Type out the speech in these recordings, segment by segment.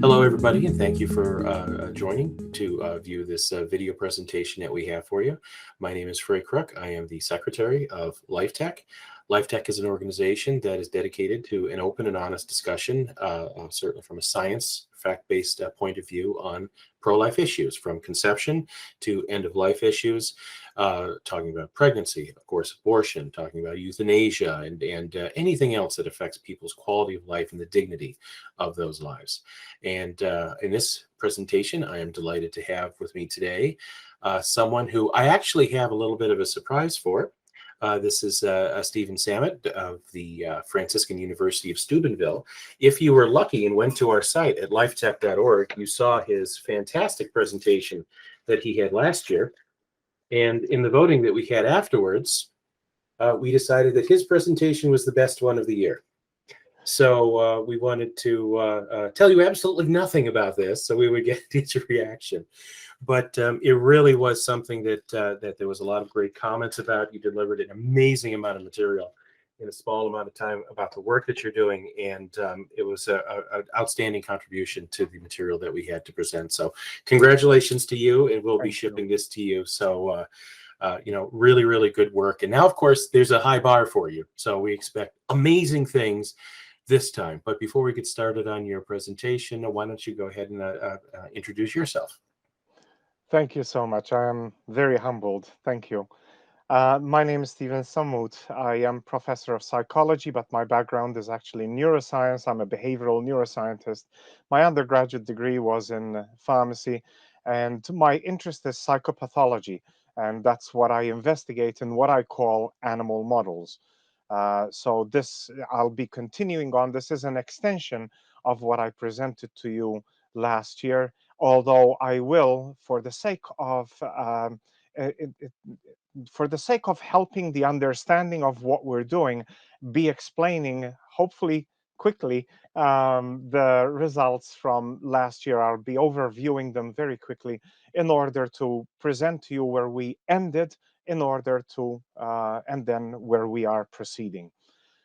Hello, everybody, and thank you for joining to view this video presentation that we have for you. My name is Frey Crook. I am the Secretary of LifeTech. LifeTech is an organization that is dedicated to an open and honest discussion, certainly from a science, fact-based point of view on pro-life issues, from conception to end-of-life issues, talking about pregnancy, of course, abortion, talking about euthanasia, and anything else that affects people's quality of life and the dignity of those lives. And in this presentation, I am delighted to have with me today someone who I actually have a little bit of a surprise for. This is Stephen Sammut of the Franciscan University of Steubenville. If you were lucky and went to our site at lifetech.org, you saw his fantastic presentation that he had last year. And in the voting that we had afterwards, we decided that his presentation was the best one of the year. So we wanted to tell you absolutely nothing about this, so we would get his reaction. But it really was something that there was a lot of great comments about. You delivered an amazing amount of material in a small amount of time about the work that you're doing, and it was an outstanding contribution to the material that we had to present. So congratulations to you, and we'll be shipping this to you. So really, really good work. And now, of course, there's a high bar for you. So we expect amazing things this time. But before we get started on your presentation, why don't you go ahead and introduce yourself? Thank you so much. I am very humbled. Thank you. My name is Stephen Sammut. I am professor of psychology, but my background is actually neuroscience. I'm a behavioral neuroscientist. My undergraduate degree was in pharmacy, and my interest is psychopathology, and that's what I investigate in what I call animal models. So this, I'll be continuing on. This is an extension of what I presented to you last year, although I will, for the sake of it, it, for the sake of helping the understanding of what we're doing, be explaining, hopefully quickly, the results from last year. I'll be overviewing them very quickly in order to present to you where we ended, in order to, and then where we are proceeding.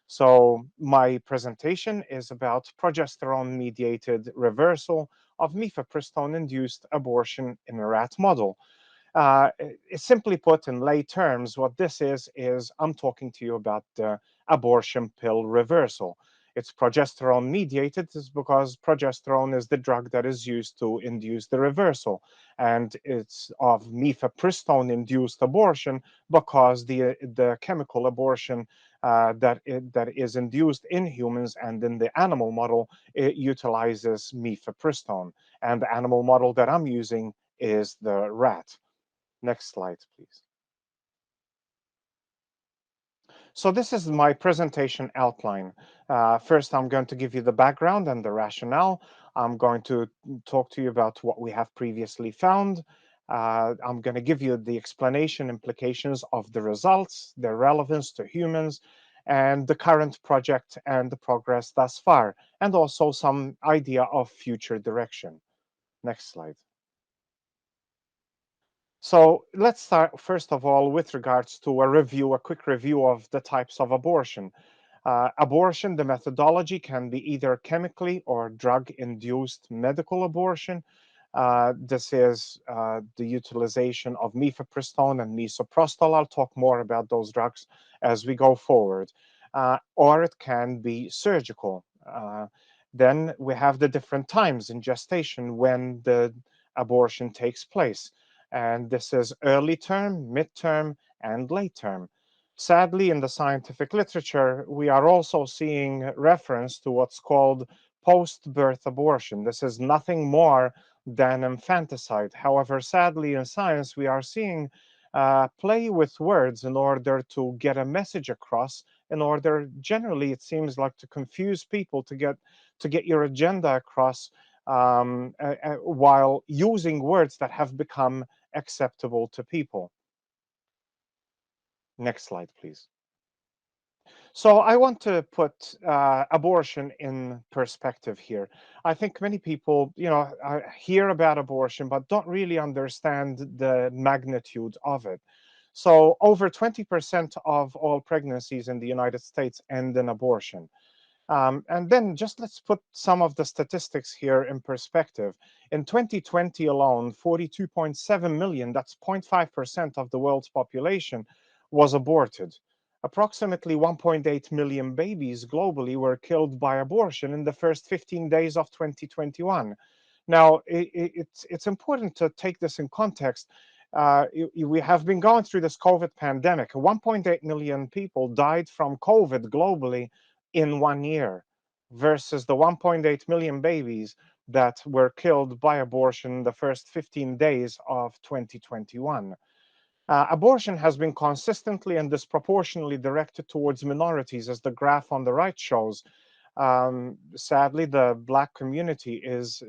So my presentation is about progesterone-mediated reversal of mifepristone-induced abortion in a rat model. Simply put, in lay terms, what this is I'm talking to you about the abortion pill reversal. It's progesterone mediated because progesterone is the drug that is used to induce the reversal. And it's of mifepristone induced abortion because the chemical abortion that is induced in humans and in the animal model, it utilizes mifepristone. And the animal model that I'm using is the rat. Next slide, please. So this is my presentation outline. First, I'm going to give you the background and the rationale. I'm going to talk to you about what we have previously found. I'm going to give you the explanation implications of the results, their relevance to humans, and the current project and the progress thus far, and also some idea of future direction. Next slide. So let's start, first of all, with regards to a quick review of the types of abortion. Abortion, the methodology can be either chemically or drug-induced medical abortion. This is the utilization of mifepristone and misoprostol. I'll talk more about those drugs as we go forward. Or it can be surgical. Then we have the different times in gestation when the abortion takes place. And this is early term, midterm, and late term. Sadly, in the scientific literature, we are also seeing reference to what's called post-birth abortion. This is nothing more than infanticide. However, sadly, in science, we are seeing play with words in order to get a message across, in order, generally, it seems like, to confuse people, to get your agenda across, while using words that have become acceptable to people. Next slide, please. So I want to put abortion in perspective here. I think many people, hear about abortion, but don't really understand the magnitude of it. So over 20% of all pregnancies in the United States end in abortion. And then just let's put some of the statistics here in perspective. In 2020 alone, 42.7 million, that's 0.5% of the world's population, was aborted. Approximately 1.8 million babies globally were killed by abortion in the first 15 days of 2021. Now, it's important to take this in context. We have been going through this COVID pandemic. 1.8 million people died from COVID globally in 1 year versus the 1.8 million babies that were killed by abortion the first 15 days of 2021. Abortion has been consistently and disproportionately directed towards minorities, as the graph on the right shows. Sadly, the Black community is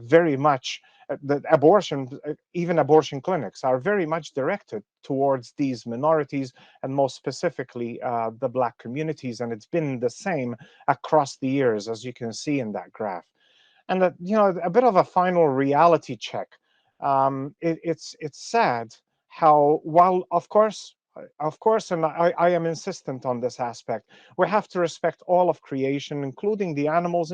very much the abortion, even abortion clinics are very much directed towards these minorities, and most specifically the Black communities. And it's been the same across the years, as you can see in that graph. And a bit of a final reality check. It's sad how, while of course, and I am insistent on this aspect, we have to respect all of creation, including the animals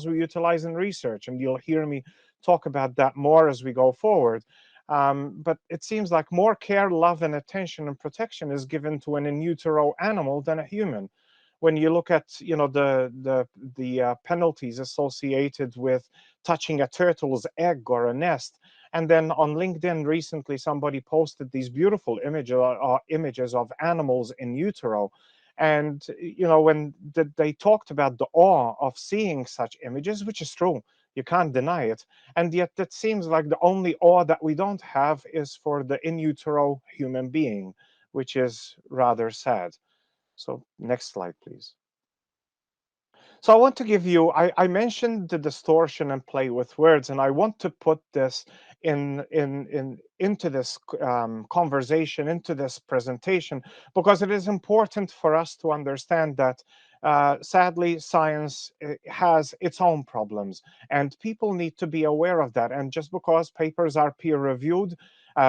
we utilize in research, and you'll hear me talk about that more as we go forward. But it seems like more care, love, and attention and protection is given to an in utero animal than a human. When you look at the penalties associated with touching a turtle's egg or a nest, and then on LinkedIn recently, somebody posted these beautiful images of animals in utero. And, when they talked about the awe of seeing such images, which is true, you can't deny it. And yet it seems like the only awe that we don't have is for the in utero human being, which is rather sad. So next slide, please. So I want to give you, I mentioned the distortion and play with words, and I want to put this into this conversation, into this presentation, because it is important for us to understand that sadly, science has its own problems, and people need to be aware of that. And just because papers are peer reviewed,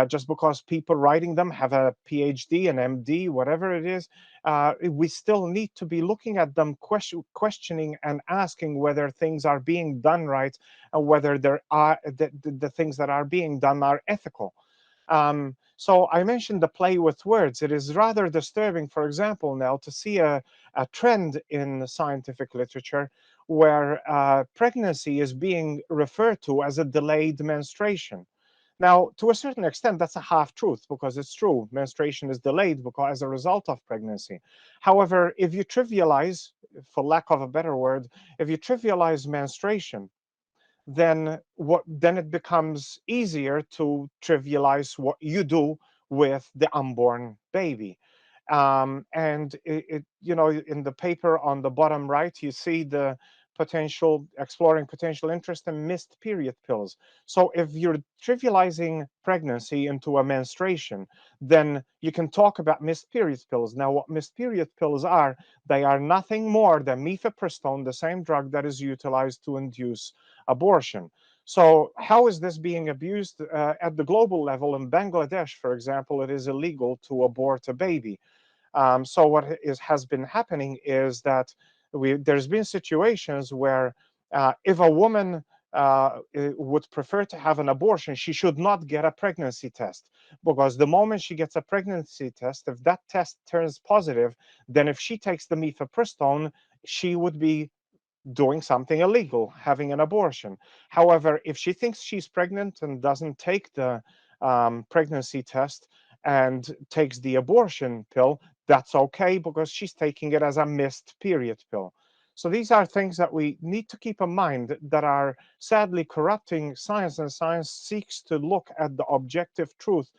just because people writing them have a PhD, an MD, whatever it is, we still need to be looking at them, questioning and asking whether things are being done right, and whether the things that are being done are ethical. So I mentioned the play with words. It is rather disturbing, for example, now to see a trend in the scientific literature where pregnancy is being referred to as a delayed menstruation. Now, to a certain extent, that's a half truth, because it's true. Menstruation is delayed because as a result of pregnancy. However, if you trivialize, for lack of a better word, if you trivialize menstruation, then it becomes easier to trivialize what you do with the unborn baby. And in the paper on the bottom right, you see the exploring potential interest in missed period pills. So if you're trivializing pregnancy into a menstruation, then you can talk about missed period pills. Now, what missed period pills are, they are nothing more than mifepristone, the same drug that is utilized to induce abortion. So how is this being abused at the global level? In Bangladesh, for example, it is illegal to abort a baby. So what has been happening is that there's been situations where if a woman would prefer to have an abortion, she should not get a pregnancy test, because the moment she gets a pregnancy test, if that test turns positive, then if she takes the mifepristone, she would be doing something illegal, having an abortion. However, if she thinks she's pregnant and doesn't take the pregnancy test and takes the abortion pill, that's okay, because she's taking it as a missed period pill. So these are things that we need to keep in mind that are sadly corrupting science, and science seeks to look at the objective truth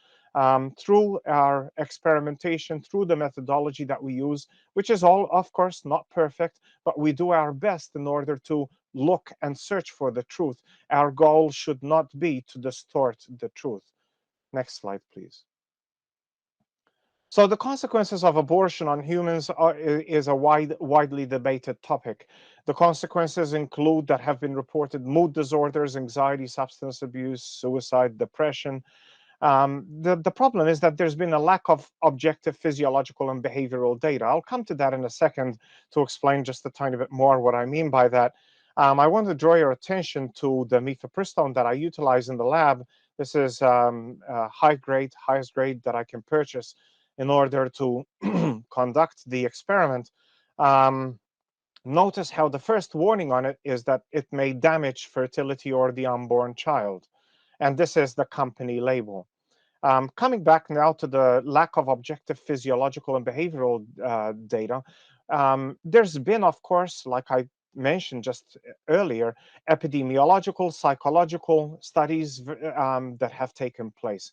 through our experimentation, through the methodology that we use, which is all, of course, not perfect, but we do our best in order to look and search for the truth. Our goal should not be to distort the truth. Next slide, please. So the consequences of abortion on humans is a widely debated topic. The consequences include, that have been reported, mood disorders, anxiety, substance abuse, suicide, depression. The problem is that there's been a lack of objective physiological and behavioral data. I'll come to that in a second to explain just a tiny bit more what I mean by that. I want to draw your attention to the mifepristone that I utilize in the lab. This is highest grade that I can purchase in order to conduct the experiment. Um, Notice how the first warning on it is that it may damage fertility or the unborn child. And this is the company label. Coming back now to the lack of objective physiological and behavioral data, there's been, of course, like I mentioned just earlier, epidemiological, psychological studies that have taken place.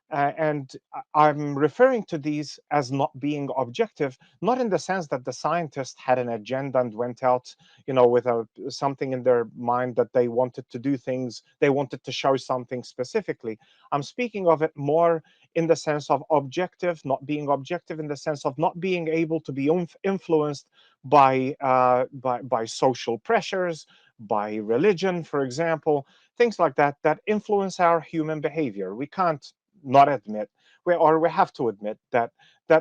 And I'm referring to these as not being objective, not in the sense that the scientists had an agenda and went out, with something in their mind that they wanted to do things, they wanted to show something specifically. I'm speaking of it more in the sense of objective, not being objective in the sense of not being able to be influenced by social pressures, by religion, for example, things like that that influence our human behavior. We can't not admit, we have to admit that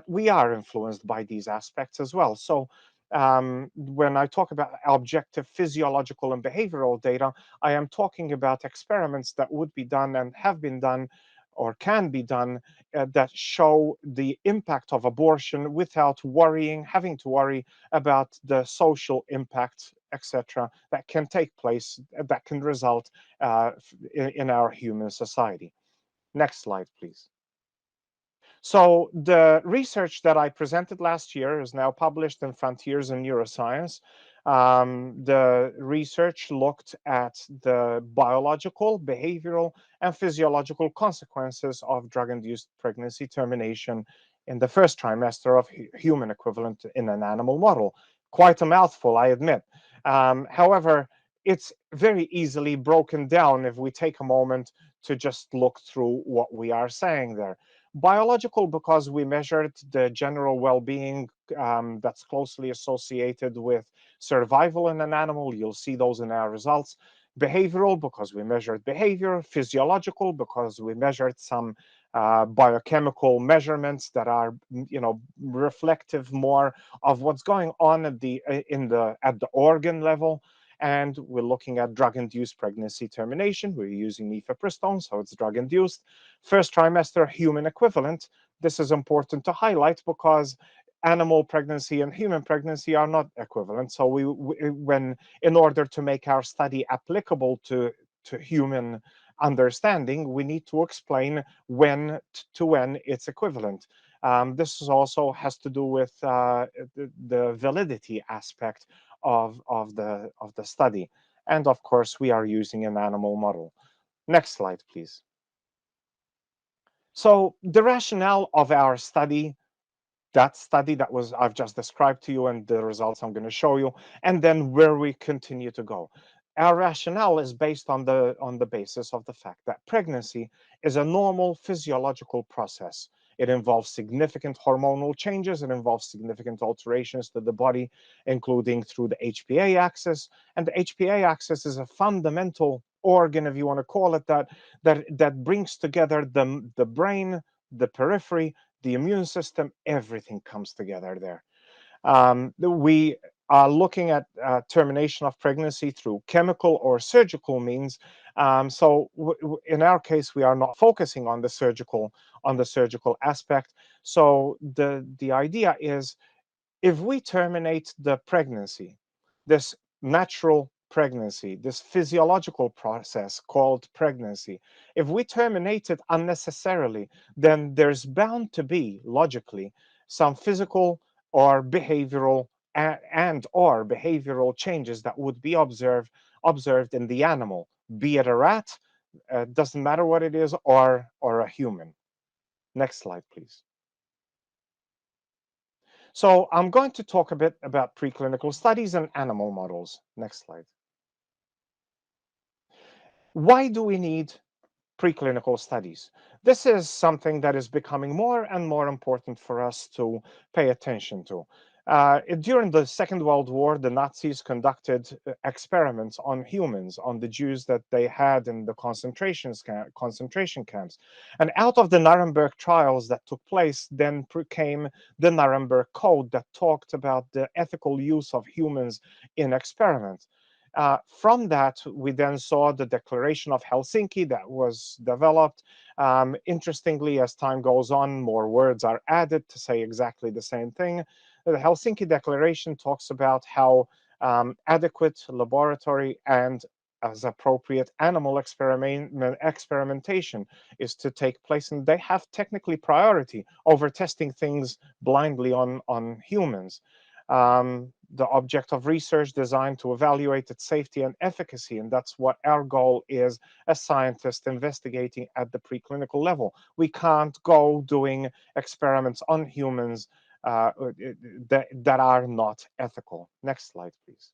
we are influenced by these aspects as well. So when I talk about objective physiological and behavioral data, I am talking about experiments that would be done and have been done or can be done that show the impact of abortion without having to worry about the social impact, etc., that can take place, that can result in our human society. Next slide, please. So the research that I presented last year is now published in Frontiers in Neuroscience. The research looked at the biological, behavioral, and physiological consequences of drug-induced pregnancy termination in the first trimester of human equivalent in an animal model. Quite a mouthful, I admit. However, it's very easily broken down if we take a moment to just look through what we are saying there. Biological, because we measured the general well-being that's closely associated with survival in an animal. You'll see those in our results. Behavioral, because we measured behavior. Physiological, because we measured some biochemical measurements that are, reflective more of what's going on at the organ level. And we're looking at drug-induced pregnancy termination. We're using mifepristone, so it's drug-induced. First trimester human equivalent. This is important to highlight because animal pregnancy and human pregnancy are not equivalent. So in order to make our study applicable to human understanding, we need to explain when it's equivalent. This also has to do with the validity aspect of the study. And of course, we are using an animal model. Next slide, please. So the rationale of our study, that study that I've just described to you and the results I'm going to show you, and then where we continue to go. Our rationale is based on the basis of the fact that pregnancy is a normal physiological process. It involves significant hormonal changes. It involves significant alterations to the body, including through the HPA axis. And the HPA axis is a fundamental organ, if you want to call it that brings together the brain, the periphery, the immune system. Everything comes together there. We are looking at termination of pregnancy through chemical or surgical means. So in our case, we are not focusing on the surgical aspect. So the idea is, if we terminate the pregnancy, this natural pregnancy, this physiological process called pregnancy, if we terminate it unnecessarily, then there's bound to be, logically, some physical or behavioral or behavioral changes that would be observed in the animal, be it a rat, doesn't matter what it is, or a human. Next slide, please. So I'm going to talk a bit about preclinical studies and animal models. Next slide. Why do we need preclinical studies? This is something that is becoming more and more important for us to pay attention to. During the Second World War, the Nazis conducted experiments on humans, on the Jews that they had in the concentration camps. And out of the Nuremberg trials that took place, then came the Nuremberg Code that talked about the ethical use of humans in experiments. From that, we then saw the Declaration of Helsinki that was developed. Interestingly, as time goes on, more words are added to say exactly the same thing. The Helsinki Declaration talks about how adequate laboratory and as appropriate animal experimentation is to take place, and they have technically priority over testing things blindly on humans. The object of research designed to evaluate its safety and efficacy, and that's what our goal is as scientists investigating at the preclinical level. We can't go doing experiments on humans that are not ethical. Next slide, please.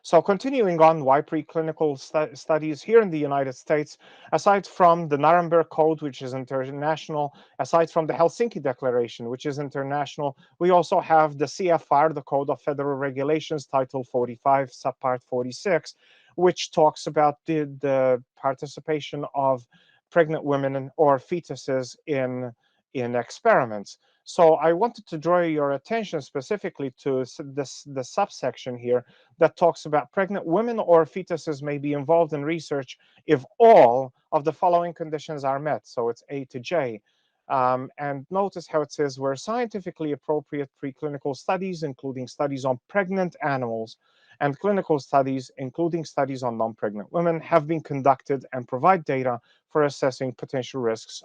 So continuing on, why preclinical studies here in the United States, aside from the Nuremberg Code, which is international, aside from the Helsinki Declaration, which is international, we also have the CFR, the Code of Federal Regulations, Title 45, Subpart 46, which talks about the participation of pregnant women or fetuses in experiments. So I wanted to draw your attention specifically to the subsection here that talks about pregnant women or fetuses may be involved in research if all of the following conditions are met. So it's A to J. And notice how it says where scientifically appropriate preclinical studies, including studies on pregnant animals, and clinical studies, including studies on non-pregnant women, have been conducted and provide data for assessing potential risks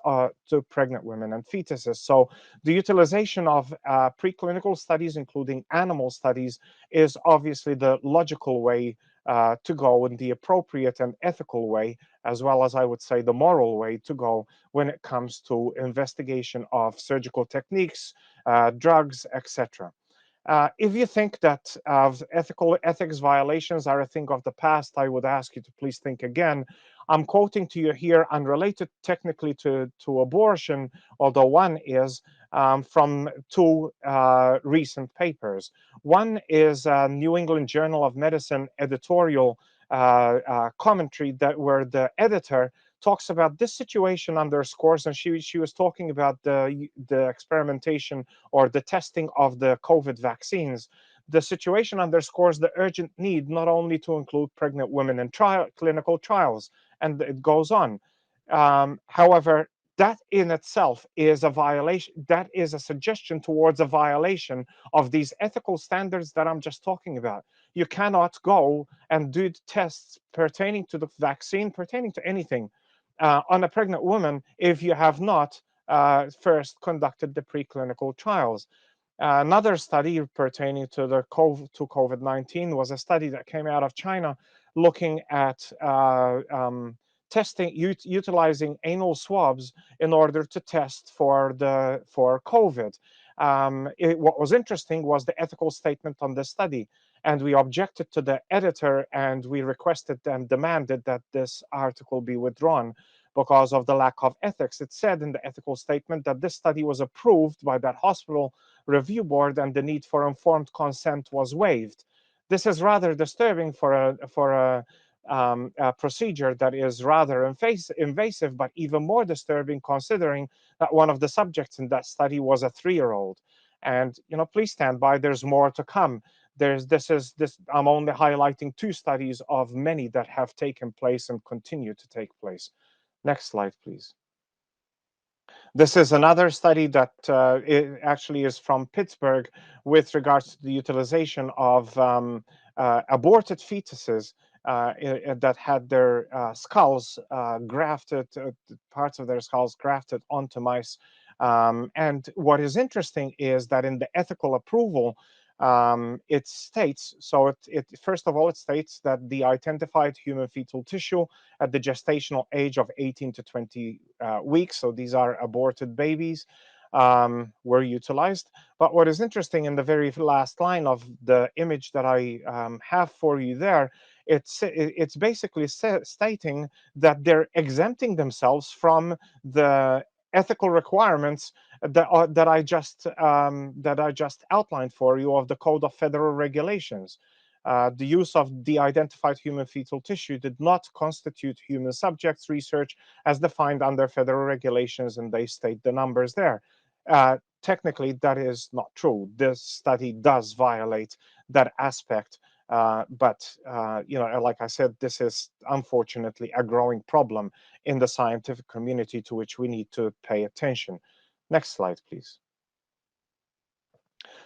to pregnant women and fetuses. So the utilization of preclinical studies, including animal studies, is obviously the logical way to go, in the appropriate and ethical way, as well as I would say the moral way to go when it comes to investigation of surgical techniques, drugs, etc. If you think that ethics violations are a thing of the past, I would ask you to please think again. I'm quoting to you here, unrelated technically to abortion, although one is from two recent papers. One is a New England Journal of Medicine editorial commentary where the editor talks about this situation underscores, and she was talking about the experimentation or the testing of the COVID vaccines. The situation underscores the urgent need not only to include pregnant women in clinical trials, and it goes on. However, that in itself is a violation. That is a suggestion towards a violation of these ethical standards that I'm just talking about. You cannot go and do tests pertaining to the vaccine, pertaining to anything, on a pregnant woman if you have not first conducted the preclinical trials. Another study pertaining to COVID-19 was a study that came out of China looking at utilizing anal swabs in order to test for COVID. What was interesting was the ethical statement on this study, and we objected to the editor, and we requested and demanded that this article be withdrawn because of the lack of ethics. It said in the ethical statement that this study was approved by that hospital review board and the need for informed consent was waived. This is rather disturbing for a procedure that is rather invasive, but even more disturbing considering that one of the subjects in that study was a 3-year-old. And please stand by. There's more to come. I'm only highlighting 2 studies of many that have taken place and continue to take place. Next slide, please. This is another study that it actually is from Pittsburgh with regards to the utilization of aborted fetuses that had their skulls grafted, parts of their skulls grafted onto mice. And what is interesting is that in the ethical approval, it states, so first of all, it states that the identified human fetal tissue at the gestational age of 18 to 20 weeks, so these are aborted babies, were utilized. But what is interesting in the very last line of the image that I have for you there, it's basically stating that they're exempting themselves from the ethical requirements that I just outlined for you of the Code of Federal Regulations. The use of de-identified human fetal tissue did not constitute human subjects research as defined under federal regulations, and they state the numbers there. Technically, that is not true. This study does violate that aspect. But like I said, this is unfortunately a growing problem in the scientific community to which we need to pay attention. Next slide, please.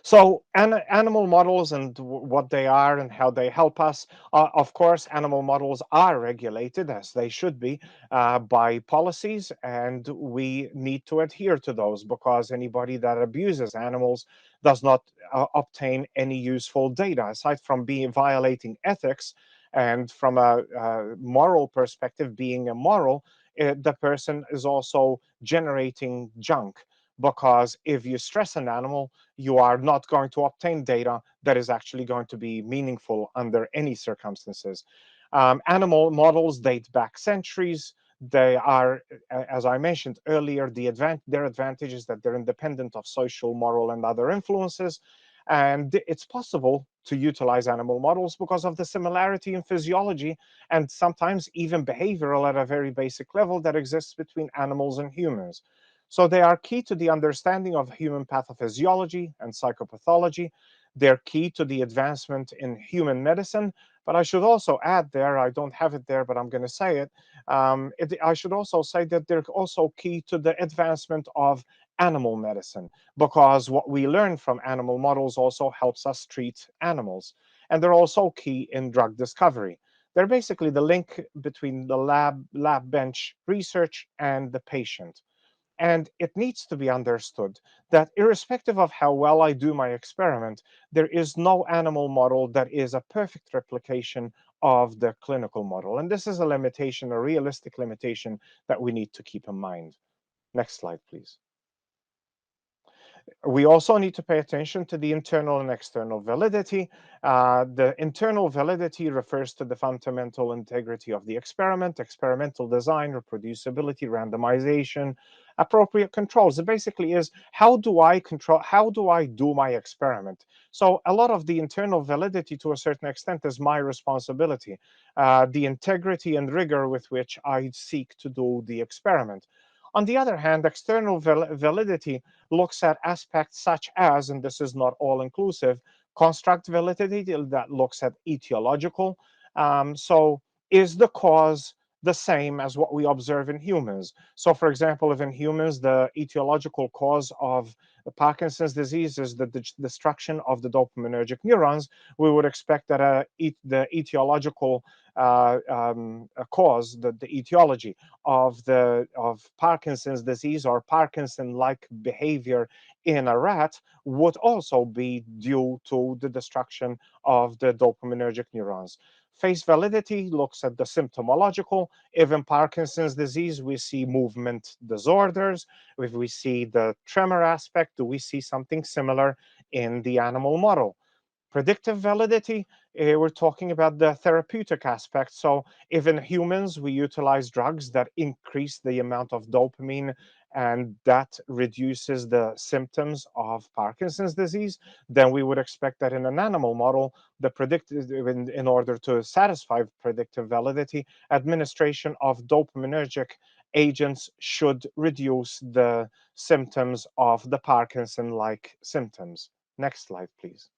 So animal models and what they are and how they help us. Of course, animal models are regulated, as they should be, by policies, and we need to adhere to those, because anybody that abuses animals does not obtain any useful data, aside from being violating ethics. And from a moral perspective, being immoral, the person is also generating junk, because if you stress an animal, you are not going to obtain data that is actually going to be meaningful under any circumstances. Animal models date back centuries. They are, as I mentioned earlier, their advantage is that they're independent of social, moral, and other influences. And it's possible to utilize animal models because of the similarity in physiology and sometimes even behavioral at a very basic level that exists between animals and humans. So they are key to the understanding of human pathophysiology and psychopathology. They're key to the advancement in human medicine. But I should also add there, I don't have it there, but I'm going to say it. I should also say that they're also key to the advancement of animal medicine, because what we learn from animal models also helps us treat animals. And they're also key in drug discovery. They're basically the link between the lab bench research and the patient. And it needs to be understood that irrespective of how well I do my experiment, there is no animal model that is a perfect replication of the clinical model. And this is a limitation, a realistic limitation that we need to keep in mind. Next slide, please. We also need to pay attention to the internal and external validity. The internal validity refers to the fundamental integrity of the experiment, experimental design, reproducibility, randomization, appropriate controls. It basically is, how do I do my experiment? So a lot of the internal validity, to a certain extent, is my responsibility. The integrity and rigor with which I seek to do the experiment. On the other hand, external validity looks at aspects such as, and this is not all inclusive, construct validity that looks at etiological. So is the cause the same as what we observe in humans? So for example, if in humans the etiological cause of Parkinson's disease is the destruction of the dopaminergic neurons, we would expect that the etiological cause, the etiology of Parkinson's disease or Parkinson-like behavior in a rat would also be due to the destruction of the dopaminergic neurons. Face validity looks at the symptomological. If in Parkinson's disease we see movement disorders, if we see the tremor aspect, do we see something similar in the animal model? Predictive validity, we're talking about the therapeutic aspect. So if in humans we utilize drugs that increase the amount of dopamine and that reduces the symptoms of Parkinson's disease, then we would expect that in an animal model, in order to satisfy predictive validity, administration of dopaminergic agents should reduce the symptoms of the Parkinson-like symptoms. Next slide, please.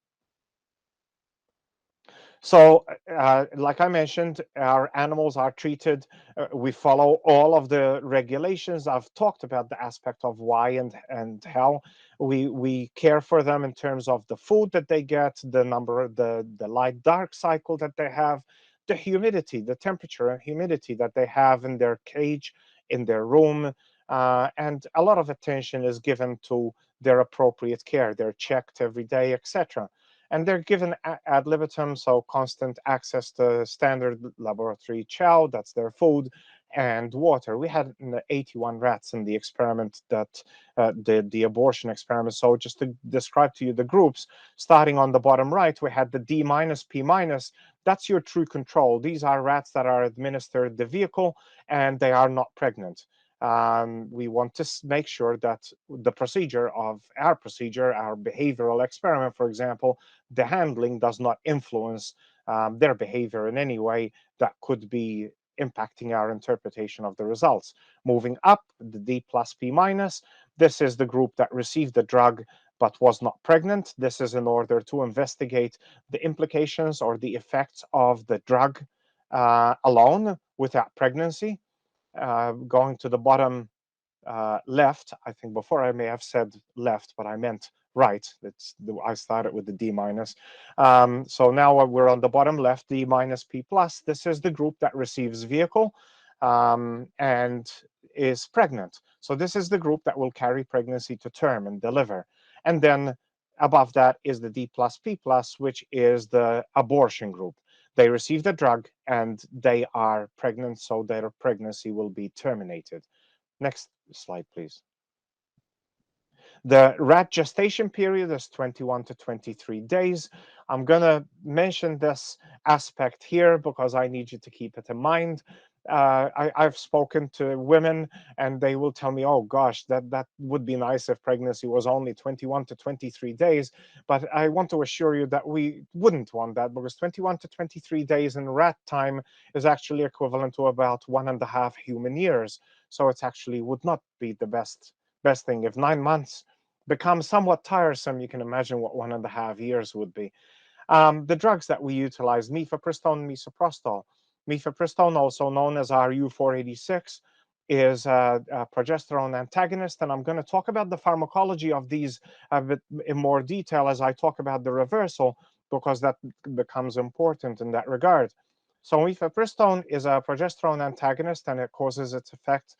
So, like I mentioned, our animals are treated. We follow all of the regulations. I've talked about the aspect of why and how we care for them in terms of the food that they get, the light dark cycle that they have, the humidity, the temperature and humidity that they have in their cage, in their room, and a lot of attention is given to their appropriate care. They're checked every day, etc. And they're given ad libitum, so constant access to standard laboratory chow, that's their food, and water. We had 81 rats in the experiment that the abortion experiment. So just to describe to you the groups, starting on the bottom right, we had the D minus, P minus. That's your true control. These are rats that are administered the vehicle and they are not pregnant. We want to make sure that the procedure, our behavioral experiment, for example, the handling does not influence their behavior in any way that could be impacting our interpretation of the results. Moving up, the D plus P minus, this is the group that received the drug but was not pregnant. This is in order to investigate the implications or the effects of the drug alone without pregnancy. Going to the bottom left, I think before I may have said left, but I meant right. I started with the D minus. So now we're on the bottom left, D minus P plus. This is the group that receives vehicle and is pregnant. So this is the group that will carry pregnancy to term and deliver. And then above that is the D plus P plus, which is the abortion group. They receive the drug and they are pregnant, so their pregnancy will be terminated. Next slide, please. The rat gestation period is 21 to 23 days. I'm going to mention this aspect here because I need you to keep it in mind. I've spoken to women and they will tell me, oh gosh, that would be nice if pregnancy was only 21 to 23 days. But I want to assure you that we wouldn't want that, because 21 to 23 days in rat time is actually equivalent to about 1.5 human years. So it actually would not be the best thing. If 9 months becomes somewhat tiresome, you can imagine what 1.5 years would be. The drugs that we utilize, mifepristone, misoprostol. Mifepristone, also known as RU486, is a progesterone antagonist, and I'm going to talk about the pharmacology of these a bit in more detail as I talk about the reversal, because that becomes important in that regard. So mifepristone is a progesterone antagonist, and it causes its effect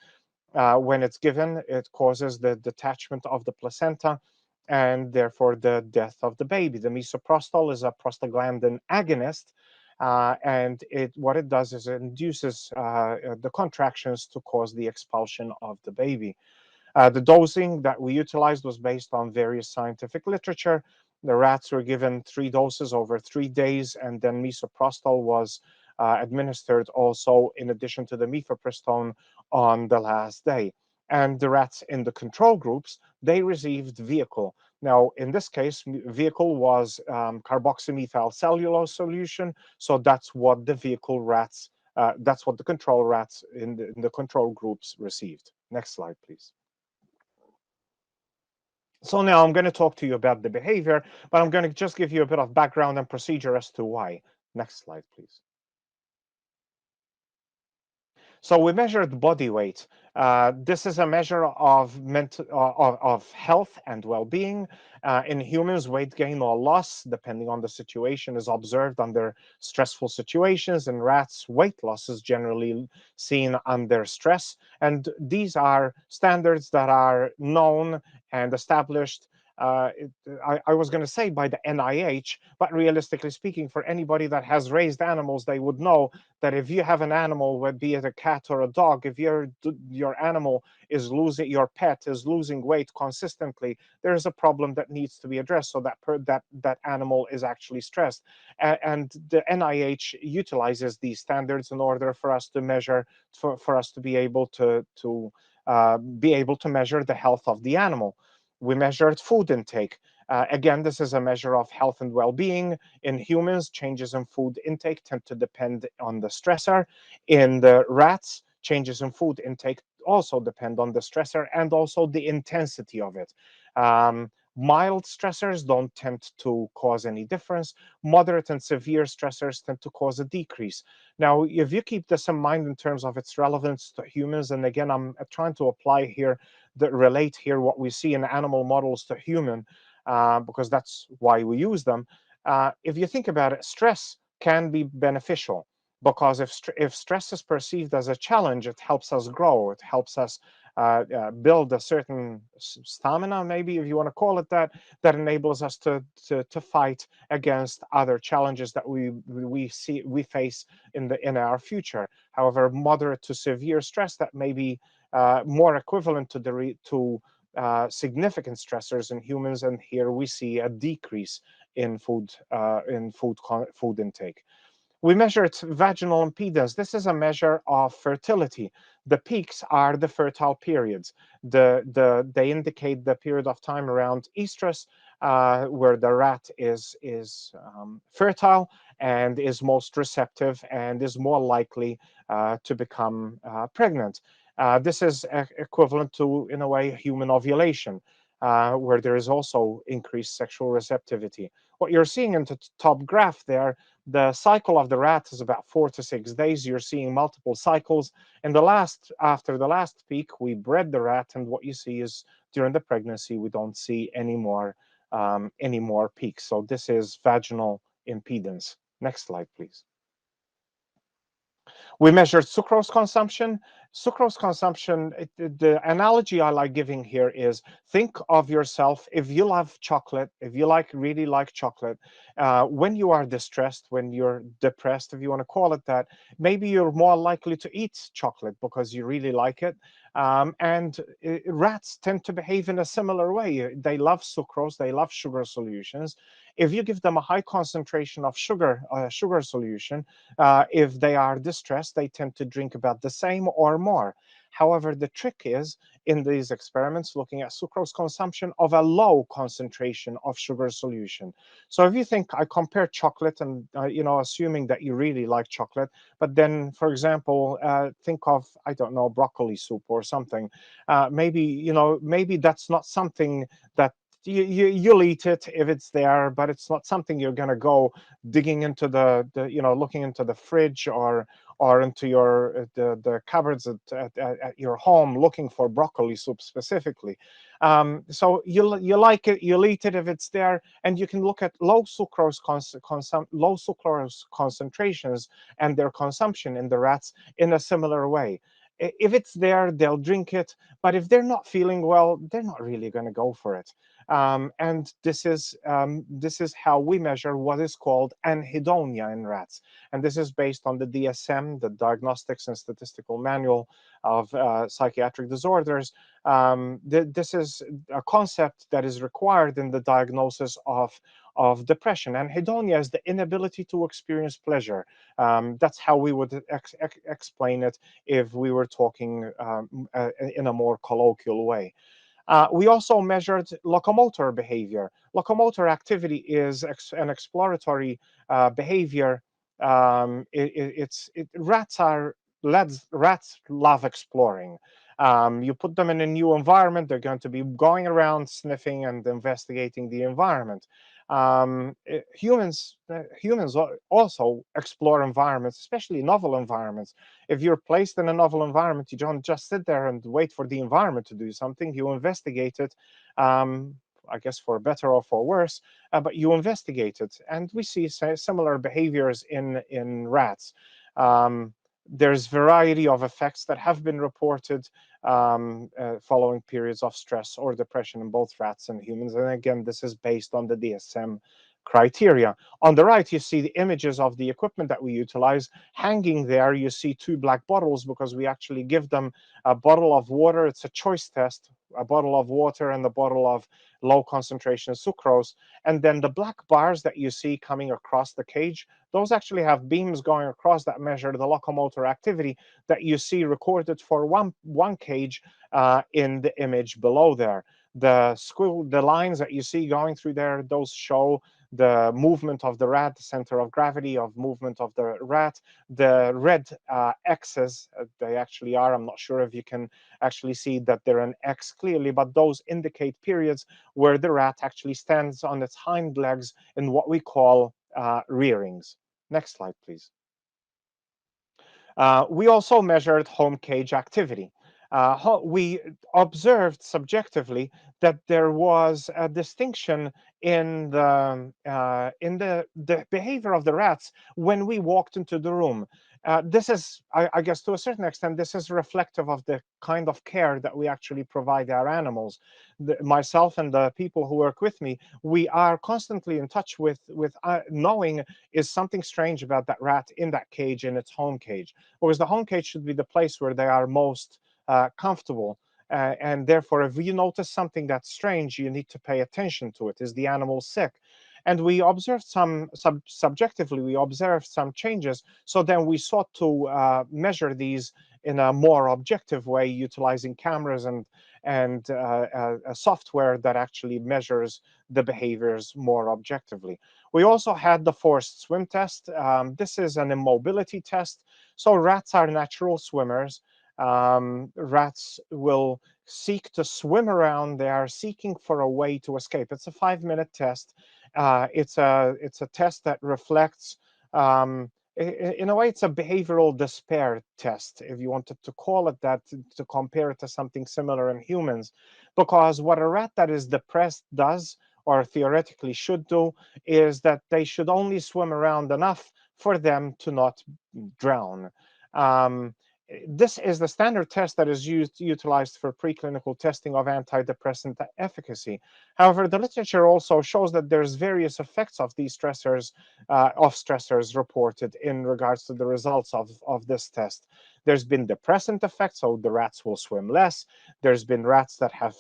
when it's given. It causes the detachment of the placenta and therefore the death of the baby. The misoprostol is a prostaglandin agonist, and what it does is it induces the contractions to cause the expulsion of the baby. The dosing that we utilized was based on various scientific literature. The rats were given 3 doses over 3 days, and then misoprostol was administered also in addition to the mifepristone on the last day. And the rats in the control groups, they received vehicle. Now, in this case, vehicle was carboxymethyl cellulose solution. So that's what the vehicle rats, that's what the control rats in the control groups received. Next slide, please. So now I'm going to talk to you about the behavior, but I'm going to just give you a bit of background and procedure as to why. Next slide, please. So we measured body weight. This is a measure of health and well-being. In humans, weight gain or loss, depending on the situation, is observed under stressful situations. In rats, weight loss is generally seen under stress. And these are standards that are known and established. I was going to say by the NIH, but realistically speaking, for anybody that has raised animals, they would know that if you have an animal, be it a cat or a dog, if your animal is losing, your pet is losing weight consistently, there is a problem that needs to be addressed. So that animal is actually stressed, and the NIH utilizes these standards in order for us to measure, for us to be able to measure the health of the animal. We measured food intake. Again, this is a measure of health and well-being. In humans, changes in food intake tend to depend on the stressor. In the rats, changes in food intake also depend on the stressor and also the intensity of it. Mild stressors don't tend to cause any difference. Moderate and severe stressors tend to cause a decrease. Now, if you keep this in mind in terms of its relevance to humans, and again, I'm trying to apply here, relate here what we see in animal models to human, because that's why we use them. If you think about it, stress can be beneficial, because if stress is perceived as a challenge, it helps us grow. It helps us build a certain stamina, maybe if you want to call it that, that enables us to fight against other challenges that we face in our future. However, moderate to severe stress that may be more equivalent to significant stressors in humans, and here we see a decrease in food intake. We measured vaginal impedance. This is a measure of fertility. The peaks are the fertile periods. They indicate the period of time around estrus, where the rat is fertile and is most receptive and is more likely to become pregnant. This is equivalent to, in a way, human ovulation, where there is also increased sexual receptivity. What you're seeing in the top graph there, the cycle of the rat is about 4 to 6 days. You're seeing multiple cycles. And after the last peak, we bred the rat, and what you see is during the pregnancy, we don't see any more peaks. So this is vaginal impedance. Next slide, please. We measured sucrose consumption. Sucrose consumption, the analogy I like giving here is, think of yourself, if you love chocolate, if you really like chocolate, when you are distressed, when you're depressed, if you want to call it that, maybe you're more likely to eat chocolate because you really like it. And rats tend to behave in a similar way. They love sucrose, they love sugar solutions. If you give them a high concentration of sugar solution, if they are distressed, they tend to drink about the same or more. However, the trick is, in these experiments, looking at sucrose consumption of a low concentration of sugar solution. So if you think, I compare chocolate and, assuming that you really like chocolate, but then, for example, think of, I don't know, broccoli soup or something. Maybe that's not something that you'll eat it if it's there, but it's not something you're going to go digging into looking into the fridge or into the cupboards at your home looking for broccoli soup specifically. So you like it, you'll eat it if it's there, and you can look at low sucrose concentrations and their consumption in the rats in a similar way. If it's there, they'll drink it, but if they're not feeling well, they're not really going to go for it. And this is how we measure what is called anhedonia in rats. And this is based on the DSM, the Diagnostics and Statistical Manual of Psychiatric Disorders. This is a concept that is required in the diagnosis of depression. Anhedonia is the inability to experience pleasure. That's how we would explain it if we were talking in a more colloquial way. We also measured locomotor behavior. Locomotor activity is an exploratory behavior. Rats love exploring. You put them in a new environment, they're going to be going around sniffing and investigating the environment. Humans also explore environments, especially novel environments. If you're placed in a novel environment, you don't just sit there and wait for the environment to do something. You investigate it, I guess for better or for worse, but you investigate it. And we see similar behaviors in rats. There's variety of effects that have been reported following periods of stress or depression in both rats and humans. And again, this is based on the DSM criteria. On the right, you see the images of the equipment that we utilize. Hanging there, you see 2 black bottles because we actually give them a bottle of water. It's a choice test, a bottle of water and a bottle of low concentration sucrose. And then the black bars that you see coming across the cage, those actually have beams going across that measure the locomotor activity that you see recorded for one cage in the image below there. The lines that you see going through there, those show the movement of the rat, the center of gravity of movement of the rat. The red X's, they actually are, I'm not sure if you can actually see that they're an X clearly, but those indicate periods where the rat actually stands on its hind legs in what we call rearings. Next slide, please. We also measured home cage activity. We observed subjectively that there was a distinction in the behavior of the rats when we walked into the room. This is, I guess, to a certain extent, this is reflective of the kind of care that we actually provide our animals. Myself and the people who work with me, we are constantly in touch with knowing, is something strange about that rat in that cage, in its home cage? Because the home cage should be the place where they are most comfortable. And therefore, if you notice something that's strange, you need to pay attention to it. Is the animal sick? And we observed subjectively, we observed some changes. So then we sought to measure these in a more objective way, utilizing cameras and a software that actually measures the behaviors more objectively. We also had the forced swim test. This is an immobility test. So rats are natural swimmers. Rats will seek to swim around. They are seeking for a way to escape. It's a 5-minute test. It's a test that reflects, in a way, it's a behavioral despair test, if you wanted to call it that, to compare it to something similar in humans. Because what a rat that is depressed does, or theoretically should do, is that they should only swim around enough for them to not drown. Um, this is the standard test that is utilized for preclinical testing of antidepressant efficacy. However, the literature also shows that there's various effects of these stressors reported in regards to the results of this test. There's been depressant effects, so the rats will swim less. There's been rats that have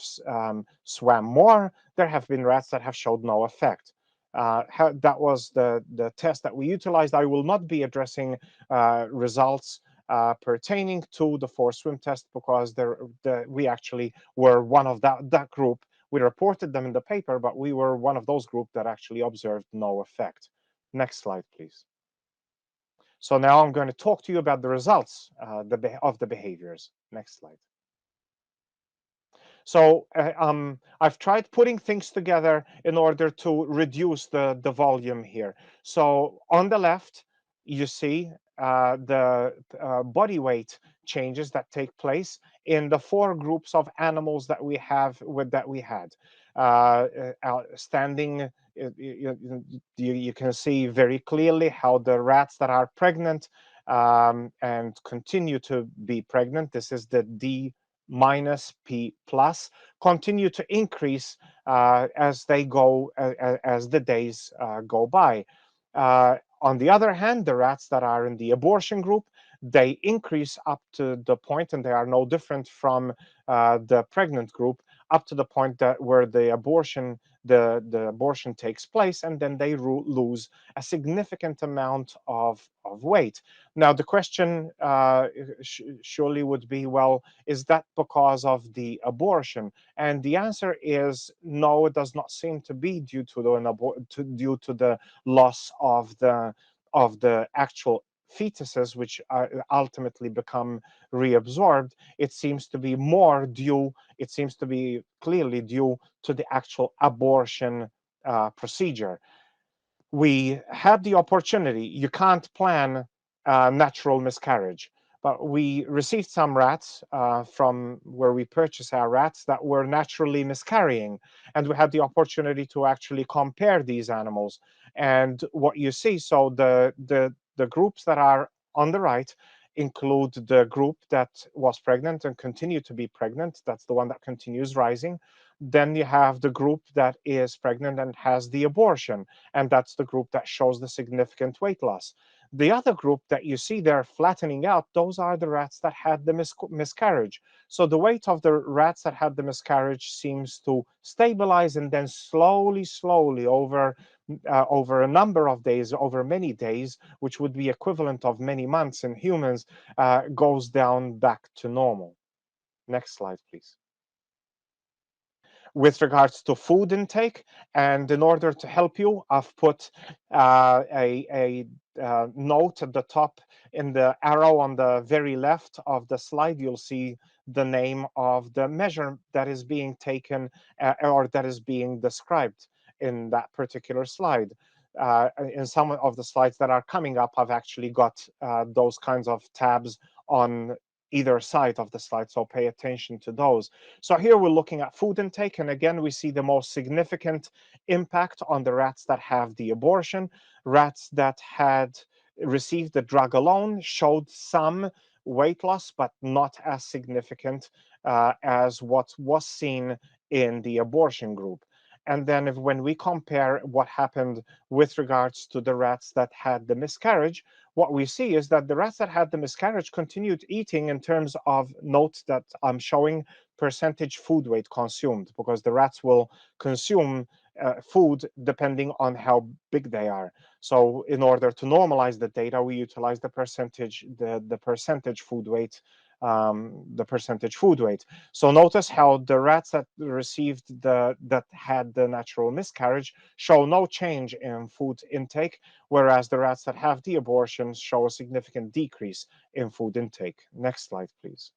swam more. There have been rats that have showed no effect. That was the test that we utilized. I will not be addressing results pertaining to the forced swim test, because we actually were one of that group. We reported them in the paper, but we were one of those group that actually observed no effect. Next slide, please. So now I'm going to talk to you about the results of the behaviors. Next slide. So I've tried putting things together in order to reduce the volume here. So on the left, you see the body weight changes that take place in the 4 groups of animals that we had. Standing, you can see very clearly how the rats that are pregnant and continue to be pregnant, this is the D minus P plus, continue to increase as the days go by. On the other hand, the rats that are in the abortion group, they increase up to the point, and they are no different from the pregnant group, up to the point that where the abortion takes place, and then they lose a significant amount of weight. Now, the question surely would be, well, is that because of the abortion? And the answer is no, it does not seem to be due to the loss of the actual fetuses, which ultimately become reabsorbed. It seems to be clearly due to the actual abortion procedure. We had the opportunity. You can't plan natural miscarriage, but we received some rats from where we purchase our rats that were naturally miscarrying, and we had the opportunity to actually compare these animals. And what you see, so the groups that are on the right include the group that was pregnant and continued to be pregnant. That's the one that continues rising. Then you have the group that is pregnant and has the abortion, and that's the group that shows the significant weight loss. The other group that you see there flattening out, those are the rats that had the miscarriage. So the weight of the rats that had the miscarriage seems to stabilize, and then slowly over a number of days, over many days, which would be equivalent of many months in humans, goes down back to normal. Next slide, please. With regards to food intake, and in order to help you, I've put a note at the top. In the arrow on the very left of the slide, you'll see the name of the measure that is being taken or that is being described in that particular slide. In some of the slides that are coming up, I've actually got those kinds of tabs on either side of the slide, so pay attention to those. So here we're looking at food intake, and again, we see the most significant impact on the rats that have the abortion. Rats that had received the drug alone showed some weight loss, but not as significant as what was seen in the abortion group. And then when we compare what happened with regards to the rats that had the miscarriage, what we see is that the rats that had the miscarriage continued eating. In terms of, note that I'm showing percentage food weight consumed, because the rats will consume food depending on how big they are. So in order to normalize the data, we utilize the percentage, the percentage food weight, the percentage food weight. So notice how the rats that received that had the natural miscarriage show no change in food intake, whereas the rats that have the abortions show a significant decrease in food intake. Next slide, please.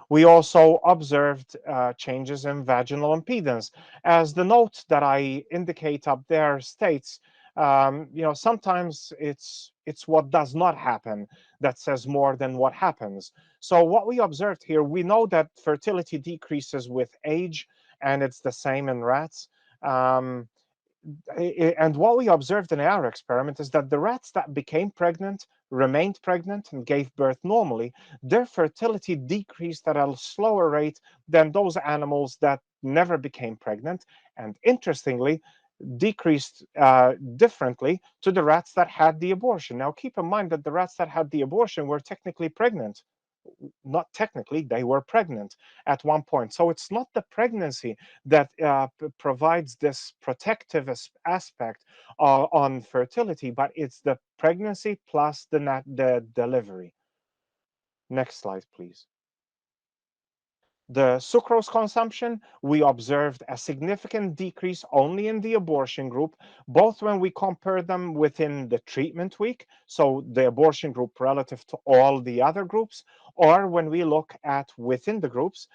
We also observed changes in vaginal impedance. As the note that I indicate up there states, sometimes it's what does not happen that says more than what happens. So what we observed here, we know that fertility decreases with age, and it's the same in rats. Um, and what we observed in our experiment is that the rats that became pregnant, remained pregnant, and gave birth normally, their fertility decreased at a slower rate than those animals that never became pregnant, and interestingly, decreased differently to the rats that had the abortion. Now, keep in mind that the rats that had the abortion were technically pregnant. Not technically, they were pregnant at one point. So it's not the pregnancy that provides this protective aspect on fertility, but it's the pregnancy plus the delivery. Next slide, please. The sucrose consumption, we observed a significant decrease only in the abortion group, both when we compare them within the treatment week, so the abortion group relative to all the other groups, or when we look at within the groups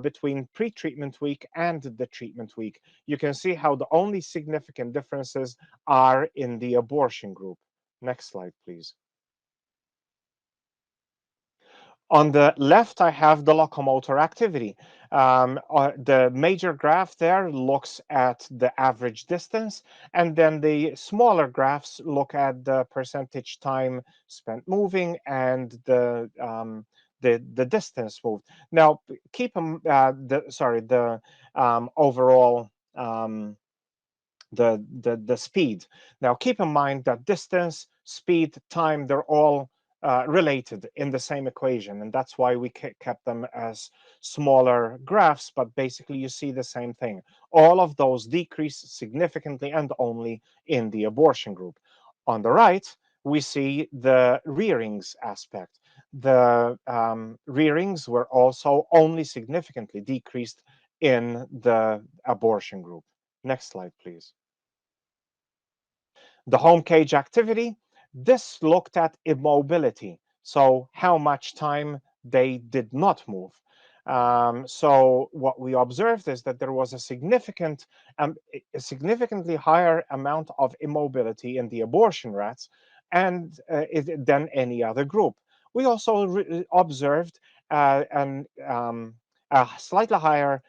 between pre-treatment week and the treatment week. You can see how the only significant differences are in the abortion group. Next slide, please. On the left, I have the locomotor activity. The major graph there looks at the average distance, and then the smaller graphs look at the percentage time spent moving and the distance moved. Now, keep the overall the speed. Now, keep in mind that distance, speed, time, they're all related in the same equation, and that's why we kept them as smaller graphs, but basically you see the same thing. All of those decrease significantly and only in the abortion group. On the right, we see the rearings aspect. The rearings were also only significantly decreased in the abortion group. Next slide, please. The home cage activity, this looked at immobility, so how much time they did not move. So what we observed is that there was a significantly higher amount of immobility in the abortion rats than any other group. We also observed a slightly higher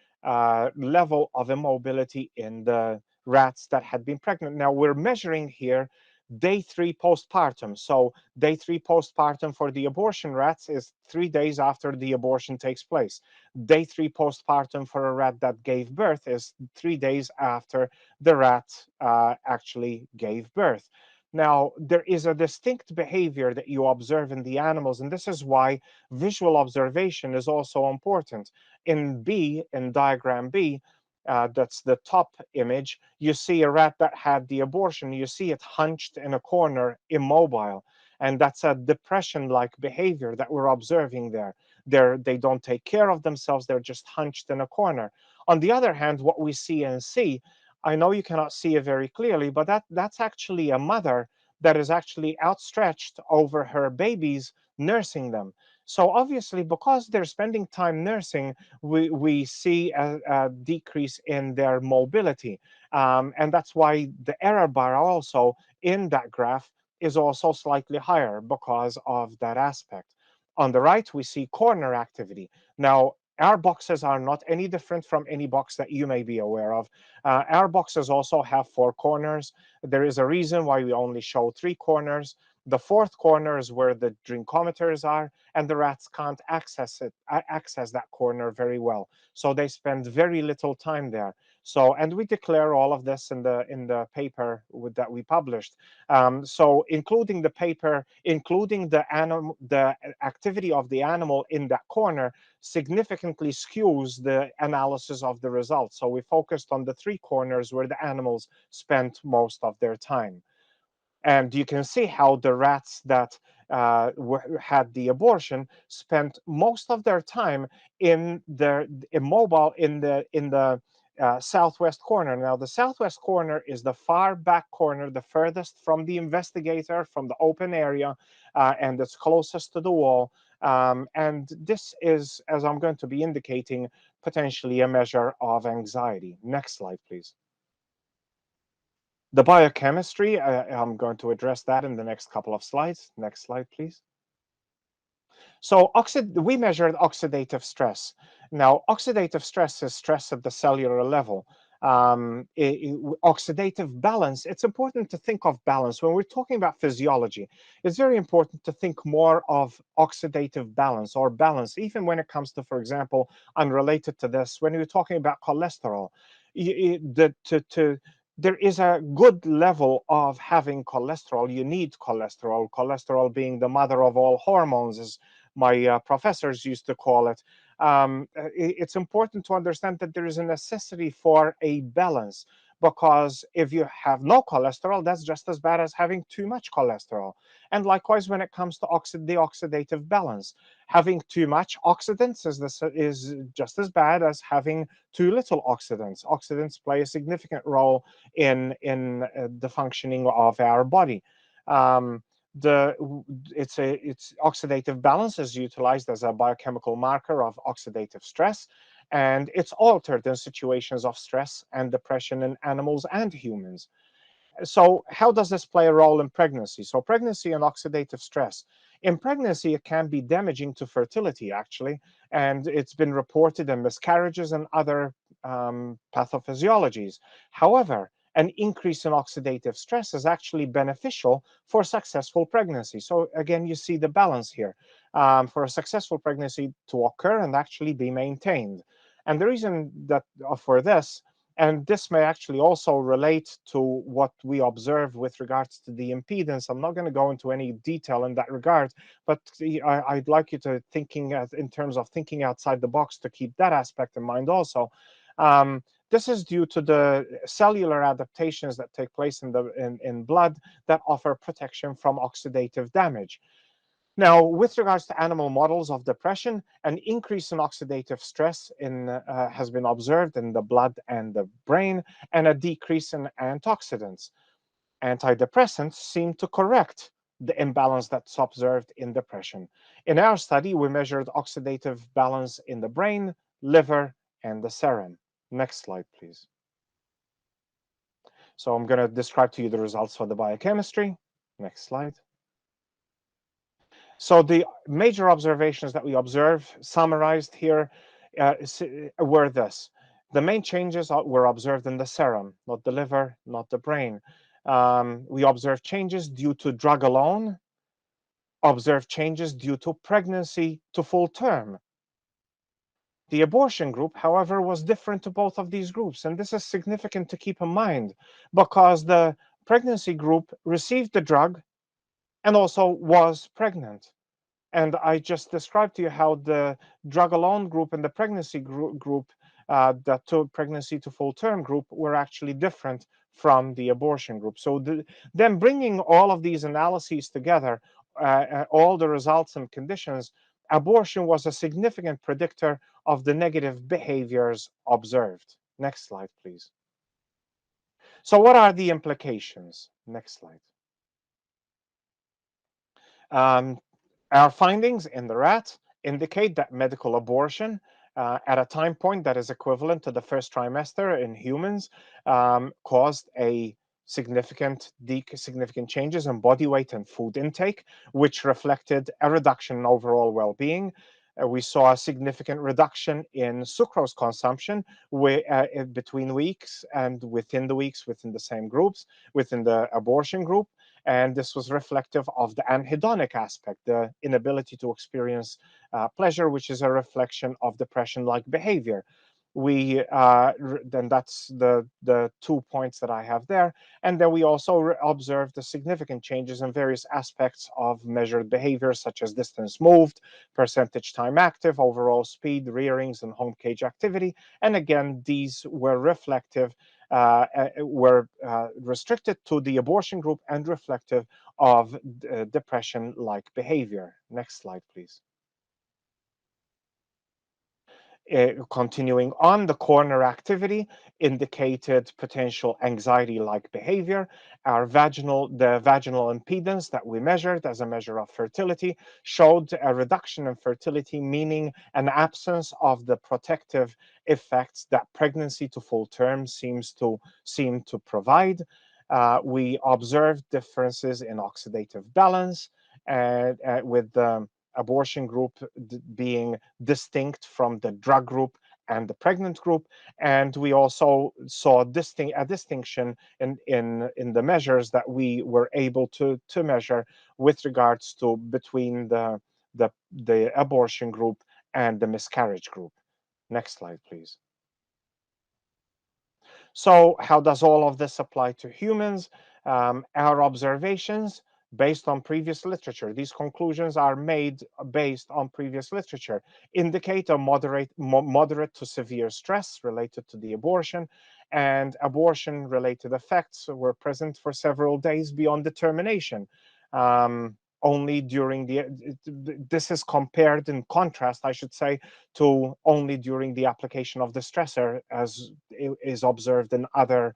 level of immobility in the rats that had been pregnant. Now we're measuring here day 3 postpartum. So day 3 postpartum for the abortion rats is 3 days after the abortion takes place. Day 3 postpartum for a rat that gave birth is 3 days after the rat actually gave birth. Now, there is a distinct behavior that you observe in the animals, and this is why visual observation is also important. In diagram B, that's the top image, you see a rat that had the abortion. You see it hunched in a corner, immobile. And that's a depression-like behavior that we're observing there. They don't take care of themselves. They're just hunched in a corner. On the other hand, what we see in C, I know you cannot see it very clearly, but that's actually a mother that is actually outstretched over her babies, nursing them. So obviously, because they're spending time nursing, we see a decrease in their mobility. And that's why the error bar also in that graph is also slightly higher because of that aspect. On the right, we see corner activity. Now, our boxes are not any different from any box that you may be aware of. Our boxes also have 4 corners. There is a reason why we only show 3 corners. The 4th corner is where the drinkometers are, and the rats can't access that corner very well. So they spend very little time there. So, and we declare all of this in the paper that we published. So, including the paper, including the activity of the animal in that corner, significantly skews the analysis of the results. So, we focused on the three corners where the animals spent most of their time. And you can see how the rats that had the abortion spent most of their time in the immobile in the southwest corner. Now, the southwest corner is the far back corner, the furthest from the investigator, from the open area, and it's closest to the wall. And this is, as I'm going to be indicating, potentially a measure of anxiety. Next slide, please. The biochemistry, I'm going to address that in the next couple of slides. Next slide, please. So we measured oxidative stress. Now, oxidative stress is stress at the cellular level. Oxidative balance, it's important to think of balance. When we're talking about physiology, it's very important to think more of oxidative balance or balance, even when it comes to, for example, unrelated to this, when you're talking about cholesterol. There is a good level of having cholesterol. You need cholesterol, cholesterol being the mother of all hormones, as my professors used to call it. It's important to understand that there is a necessity for a balance, because if you have no cholesterol, that's just as bad as having too much cholesterol. And likewise, when it comes to the oxidative balance, having too much oxidants is just as bad as having too little oxidants. Oxidants play a significant role in the functioning of our body. Its oxidative balance is utilized as a biochemical marker of oxidative stress, and it's altered in situations of stress and depression in animals and humans. So how does this play a role in pregnancy? So pregnancy and oxidative stress. In pregnancy, it can be damaging to fertility, actually, and it's been reported in miscarriages and other pathophysiologies. However, an increase in oxidative stress is actually beneficial for successful pregnancy. So again, you see the balance here, for a successful pregnancy to occur and actually be maintained. And the reason that for this, and this may actually also relate to what we observe with regards to the impedance. I'm not going to go into any detail in that regard, but I'd like you to thinking in terms of thinking outside the box to keep that aspect in mind also. This is due to the cellular adaptations that take place in blood that offer protection from oxidative damage. Now, with regards to animal models of depression, an increase in oxidative stress has been observed in the blood and the brain, and a decrease in antioxidants. Antidepressants seem to correct the imbalance that's observed in depression. In our study, we measured oxidative balance in the brain, liver, and the serum. Next slide, please. So I'm going to describe to you the results for the biochemistry. Next slide. So the major observations that we observe, summarized here, were this. The main changes were observed in the serum, not the liver, not the brain. We observed changes due to drug alone, observed changes due to pregnancy to full term. The abortion group, however, was different to both of these groups. And this is significant to keep in mind, because the pregnancy group received the drug and also was pregnant. And I just described to you how the drug alone group and the pregnancy group that took pregnancy to full term group were actually different from the abortion group. So then bringing all of these analyses together, all the results and conditions, abortion was a significant predictor of the negative behaviors observed. Next slide, please. So what are the implications? Next slide. Our findings in the rat indicate that medical abortion at a time point that is equivalent to the first trimester in humans caused a significant changes in body weight and food intake, which reflected a reduction in overall well-being. We saw a significant reduction in sucrose consumption between weeks and within the weeks within the same groups, within the abortion group. And this was reflective of the anhedonic aspect, the inability to experience pleasure, which is a reflection of depression-like behavior. Then that's the 2 points that I have there. And then we also observed the significant changes in various aspects of measured behavior, such as distance moved, percentage time active, overall speed, rearings, and home cage activity. And again, these were reflective, were restricted to the abortion group and reflective of depression-like behavior. Next slide, please. Continuing on, the corner activity indicated potential anxiety-like behavior. The vaginal impedance that we measured as a measure of fertility showed a reduction in fertility, meaning an absence of the protective effects that pregnancy to full term seem to provide. We observed differences in oxidative balance, and with the abortion group being distinct from the drug group and the pregnant group. And we also saw a distinction in the measures that we were able to measure with regards to between the abortion group and the miscarriage group. Next slide, please. So how does all of this apply to humans? Our observations based on previous literature, these conclusions are made based on previous literature, indicate a moderate to severe stress related to the abortion, and abortion-related effects were present for several days beyond determination. Only during this is compared in contrast, I should say, to only during the application of the stressor, as is observed in other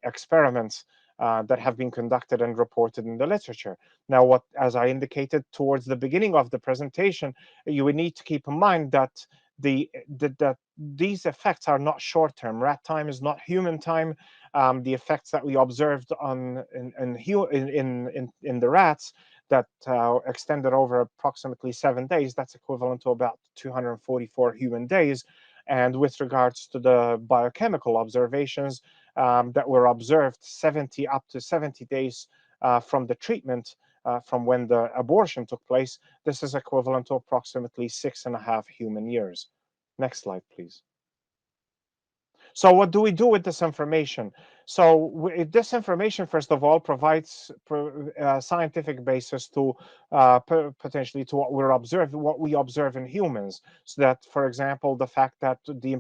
experiments that have been conducted and reported in the literature. Now, as I indicated towards the beginning of the presentation, you would need to keep in mind that these effects are not short-term. Rat time is not human time. The effects that we observed in the rats that extended over approximately 7 days, that's equivalent to about 244 human days. And with regards to the biochemical observations that were observed up to 70 days from the treatment, from when the abortion took place, this is equivalent to approximately 6.5 human years. Next slide, please. So what do we do with this information? So this information, first of all, provides scientific basis to potentially to what we observe in humans. So that, for example, the fact that the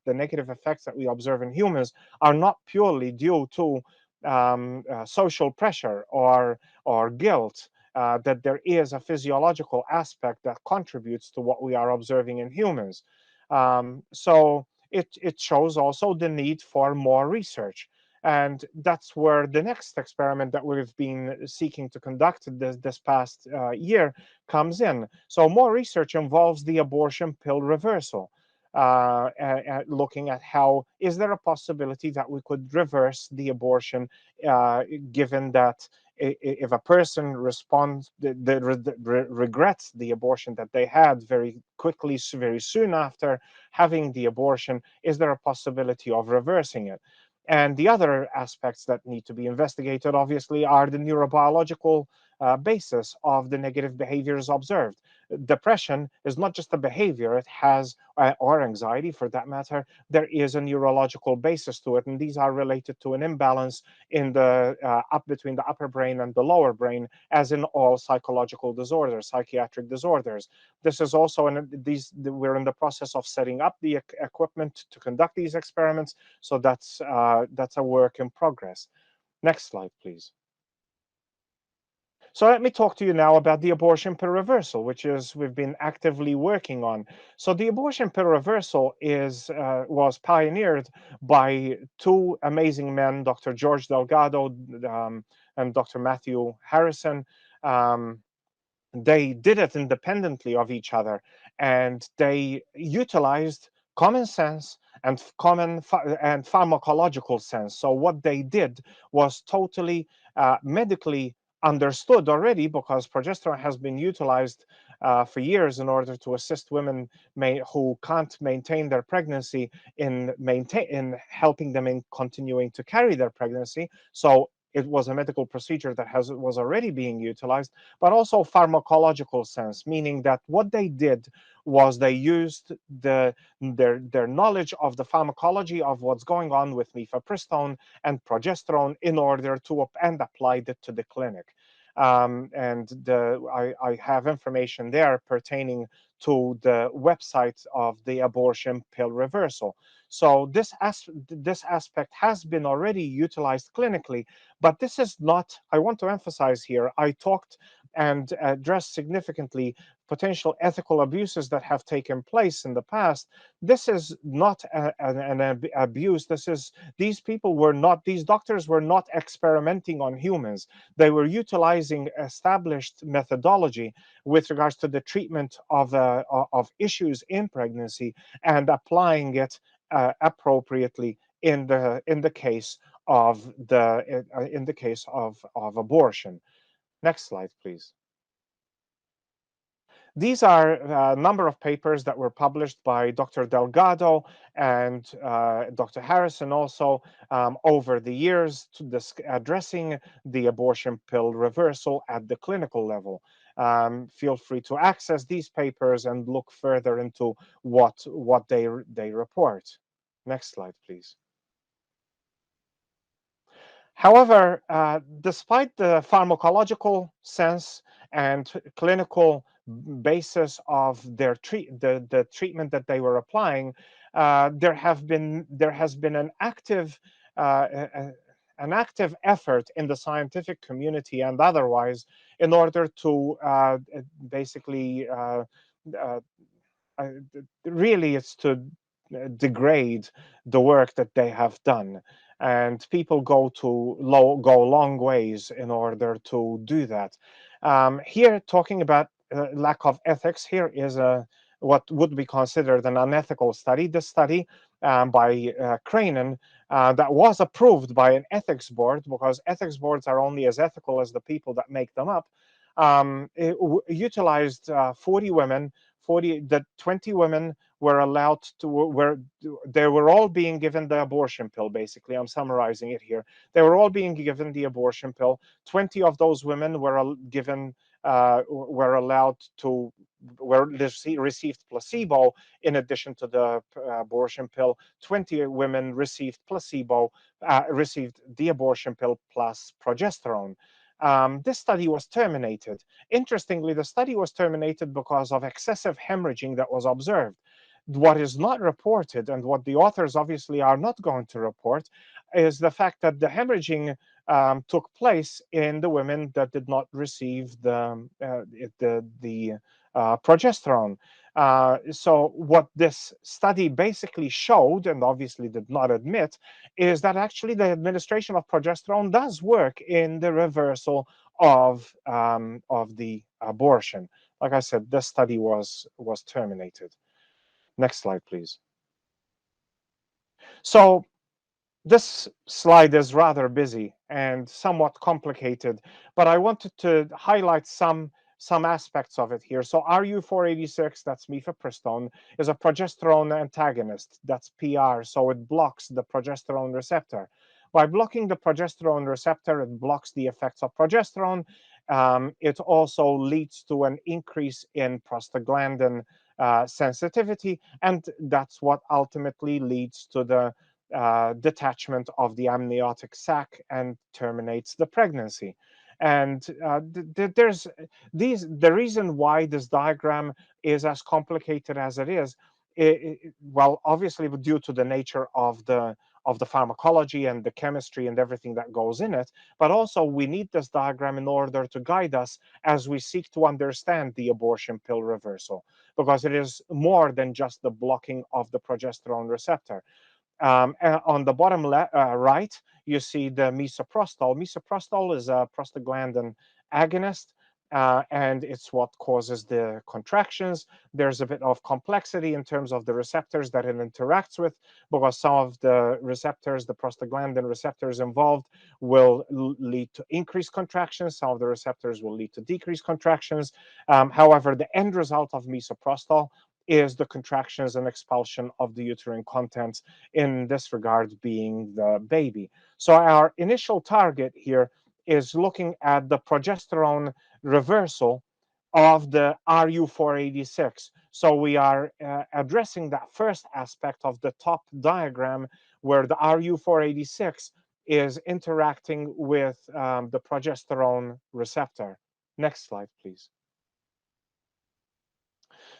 negative effects that we observe in humans are not purely due to social pressure or guilt. That there is a physiological aspect that contributes to what we are observing in humans. So it shows also the need for more research. And that's where the next experiment that we've been seeking to conduct this past year comes in. So more research involves the abortion pill reversal, looking at how is there a possibility that we could reverse the abortion, given that if a person regrets the abortion that they had very quickly, very soon after having the abortion, is there a possibility of reversing it? And the other aspects that need to be investigated, obviously, are the neurobiological basis of the negative behaviors observed. Depression is not just a behavior, it has, or anxiety for that matter, there is a neurological basis to it. And these are related to an imbalance in the between the upper brain and the lower brain, as in all psychological disorders, psychiatric disorders. This is also, we're in the process of setting up the equipment to conduct these experiments. So that's a work in progress. Next slide, please. So let me talk to you now about the abortion pill reversal, which we've been actively working on. So the abortion pill reversal was pioneered by two amazing men, Dr. George Delgado and Dr. Matthew Harrison. They did it independently of each other, and they utilized common sense and pharmacological sense. So what they did was totally medically understood already, because progesterone has been utilized for years in order to assist women who can't maintain their pregnancy in helping them in continuing to carry their pregnancy. So it was a medical procedure that was already being utilized, but also pharmacological sense, meaning that what they did was they used their knowledge of the pharmacology of what's going on with mifepristone and progesterone in order to and applied it to the clinic. I have information there pertaining to the website of the abortion pill reversal. So this aspect has been already utilized clinically, but this is not, I want to emphasize here, I talked and addressed significantly potential ethical abuses that have taken place in the past. This is not an abuse. These doctors were not experimenting on humans. They were utilizing established methodology with regards to the treatment of issues in pregnancy and applying it appropriately in the case of abortion. Next slide, please. These are a number of papers that were published by Dr. Delgado and Dr. Harrison also over the years addressing the abortion pill reversal at the clinical level. Feel free to access these papers and look further into what they report. Next slide, please. However, despite the pharmacological sense and clinical basis of the treatment that they were applying, there has been an active effort in the scientific community and otherwise in order to basically really it's to degrade the work that they have done, and people go long ways in order to do that. Here, talking about lack of ethics, here is what would be considered an unethical study. The study by Cranen that was approved by an ethics board, because ethics boards are only as ethical as the people that make them up. It utilized 40 women. 20 women were allowed to they were all being given the abortion pill. Basically, I'm summarizing it here. They were all being given the abortion pill. 20 of those women were given were allowed to received placebo in addition to the abortion pill. 20 women received placebo, received the abortion pill plus progesterone. This study was terminated. Interestingly, the study was terminated because of excessive hemorrhaging that was observed. What is not reported, and what the authors obviously are not going to report, is the fact that the hemorrhaging took place in the women that did not receive the progesterone. So what this study basically showed, and obviously did not admit, is that actually the administration of progesterone does work in the reversal of the abortion. Like I said, this study was terminated. Next slide, please. So this slide is rather busy and somewhat complicated, but I wanted to highlight some aspects of it here. So RU486, that's mifepristone, is a progesterone antagonist. That's PR, so it blocks the progesterone receptor. By blocking the progesterone receptor, it blocks the effects of progesterone. It also leads to an increase in prostaglandin sensitivity, and that's what ultimately leads to the detachment of the amniotic sac and terminates the pregnancy. And there's the reason why this diagram is as complicated as it is. Well, obviously due to the nature of the pharmacology and the chemistry and everything that goes in it, but also we need this diagram in order to guide us as we seek to understand the abortion pill reversal, because it is more than just the blocking of the progesterone receptor. On the bottom right, you see the misoprostol. Misoprostol is a prostaglandin agonist, and it's what causes the contractions. There's a bit of complexity in terms of the receptors that it interacts with, because some of the receptors, the prostaglandin receptors involved, will lead to increased contractions. Some of the receptors will lead to decreased contractions. However, the end result of misoprostol is the contractions and expulsion of the uterine contents, in this regard being the baby. So our initial target here is looking at the progesterone reversal of the RU486. So we are addressing that first aspect of the top diagram, where the RU486 is interacting with the progesterone receptor. Next slide, please.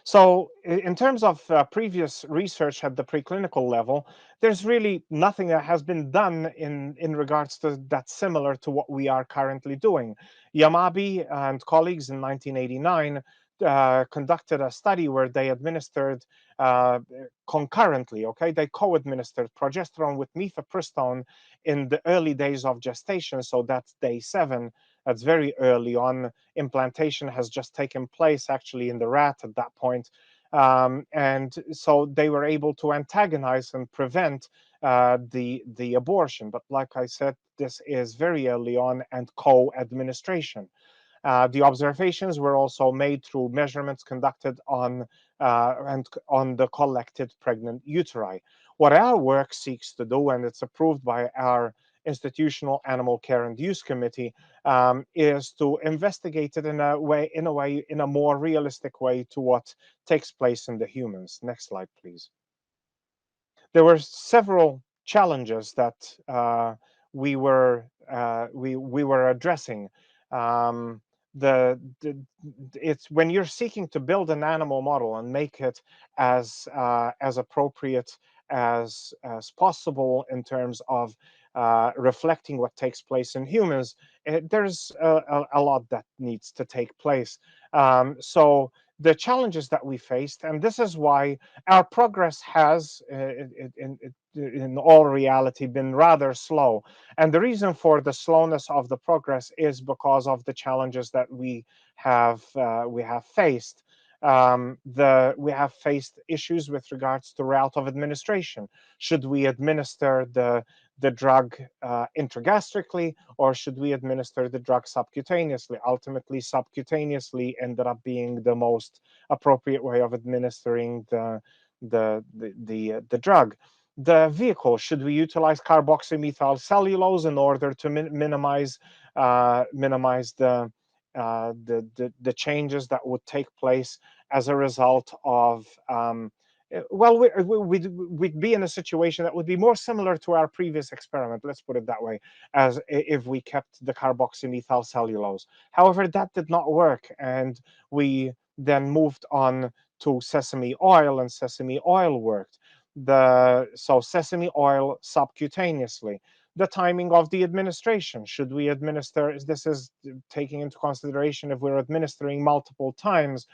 So in terms of previous research at the preclinical level, there's really nothing that has been done in regards to that similar to what we are currently doing. Yamabe and colleagues in 1989 conducted a study where they administered concurrently, okay, they co-administered progesterone with mifepristone in the early days of gestation. So that's day 7. That's very early on. Implantation has just taken place actually in the rat at that point. And so they were able to antagonize and prevent the abortion. But like I said, this is very early on and co-administration. The observations were also made through measurements conducted on and on the collected pregnant uteri. What our work seeks to do, and it's approved by our institutional animal care and use committee, is to investigate it in a more realistic way to what takes place in the humans. Next slide, please. There were several challenges that we were addressing. Um, it's when you're seeking to build an animal model and make it as appropriate as possible in terms of reflecting what takes place in humans, there's a lot that needs to take place. So the challenges that we faced, and this is why our progress has, in all reality, been rather slow. And the reason for the slowness of the progress is because of the challenges that we have faced. We have faced issues with regards to route of administration. Should we administer the drug intragastrically, or should we administer the drug subcutaneously? Ultimately, subcutaneously ended up being the most appropriate way of administering the drug. The vehicle, should we utilize carboxymethyl cellulose in order to minimize the changes that would take place as a result of well, we'd be in a situation that would be more similar to our previous experiment, let's put it that way, as if we kept the carboxymethyl cellulose. However, that did not work, and we then moved on to sesame oil, and sesame oil worked. So sesame oil subcutaneously. The timing of the administration. Should we administer, this is taking into consideration if we're administering multiple times,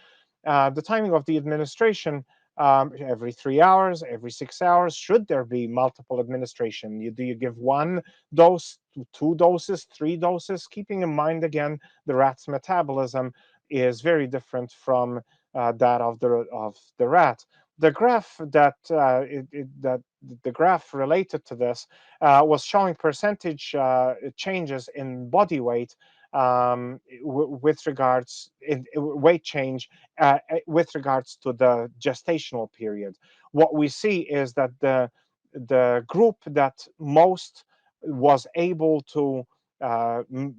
the timing of the administration, every 3 hours, every 6 hours. Should there be multiple administration? Do you give 1 dose, 2 doses, 3 doses? Keeping in mind, again, the rat's metabolism is very different from that of the rat. The graph that the graph related to this was showing percentage changes in body weight with regards in weight change with regards to the gestational period. What we see is that the group that most was able to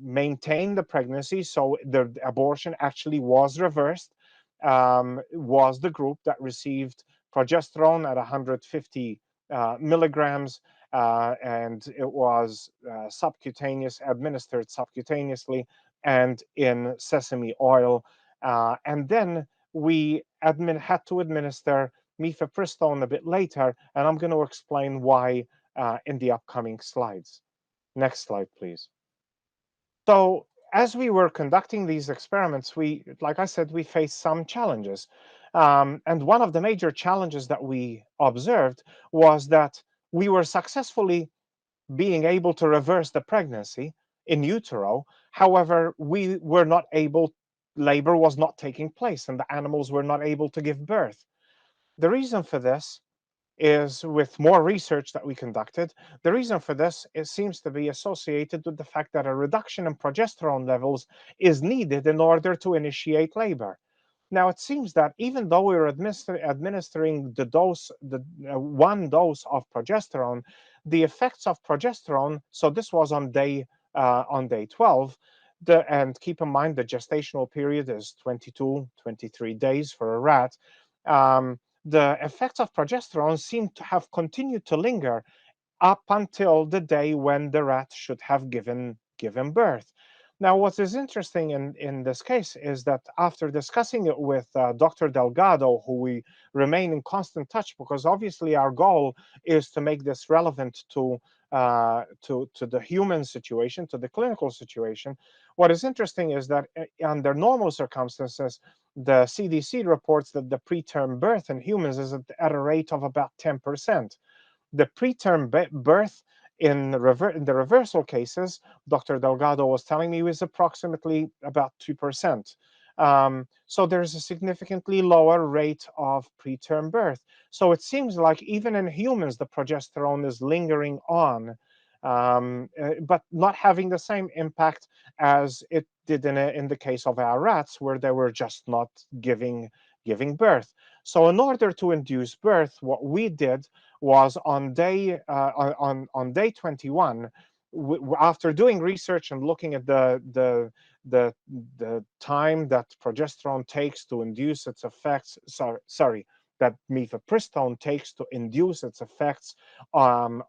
maintain the pregnancy, so the abortion actually was reversed, was the group that received progesterone at 150 milligrams, and it was subcutaneous, administered subcutaneously and in sesame oil. And then we had to administer mifepristone a bit later, and I'm going to explain why in the upcoming slides. Next slide, please. So as we were conducting these experiments, like I said, we faced some challenges. And one of the major challenges that we observed was that we were successfully being able to reverse the pregnancy in utero. However, we were not able, labor was not taking place, and the animals were not able to give birth. The reason for this is, with more research that we conducted, the reason for this seems to be associated with the fact that a reduction in progesterone levels is needed in order to initiate labor. Now it seems that even though we were administering the one dose of progesterone, the effects of progesterone. So this was on day 12. And keep in mind the gestational period is 22, 23 days for a rat. The effects of progesterone seem to have continued to linger up until the day when the rat should have given birth. Now, what is interesting in this case is that after discussing it with Dr. Delgado, who we remain in constant touch, because obviously our goal is to make this relevant to the human situation, to the clinical situation. What is interesting is that under normal circumstances, the CDC reports that the preterm birth in humans is at a rate of about 10%. The preterm birth in the reversal cases, Dr. Delgado was telling me, was approximately about 2%. So there's a significantly lower rate of preterm birth. So it seems like even in humans, the progesterone is lingering on, but not having the same impact as it did in the case of our rats, where they were just not giving birth. So in order to induce birth, what we did was on day 21, after doing research and looking at the the time that progesterone takes to induce its effects. Sorry, that mifepristone takes to induce its effects on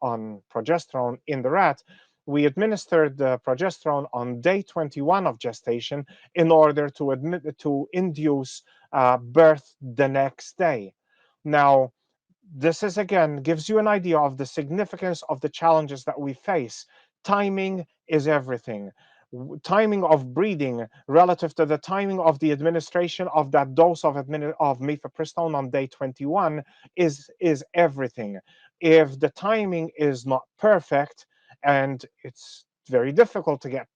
progesterone in the rat. We administered the progesterone on day 21 of gestation in order to induce birth the next day. Now, this is again gives you an idea of the significance of the challenges that we face. Timing is everything. Timing of breeding relative to the timing of the administration of that dose of mifepristone on day 21 is everything. If the timing is not perfect, and it's very difficult to get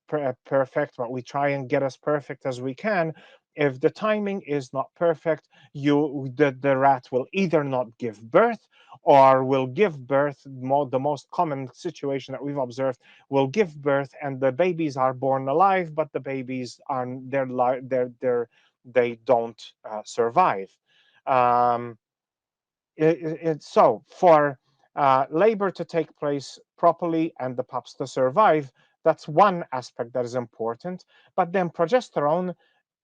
perfect, but we try and get as perfect as we can. If the timing is not perfect, the rat will either not give birth, or will give birth. The most common situation that we've observed, will give birth and the babies are born alive, but the babies are they don't survive. um, so for labor to take place properly and the pups to survive, that's one aspect that is important. But then progesterone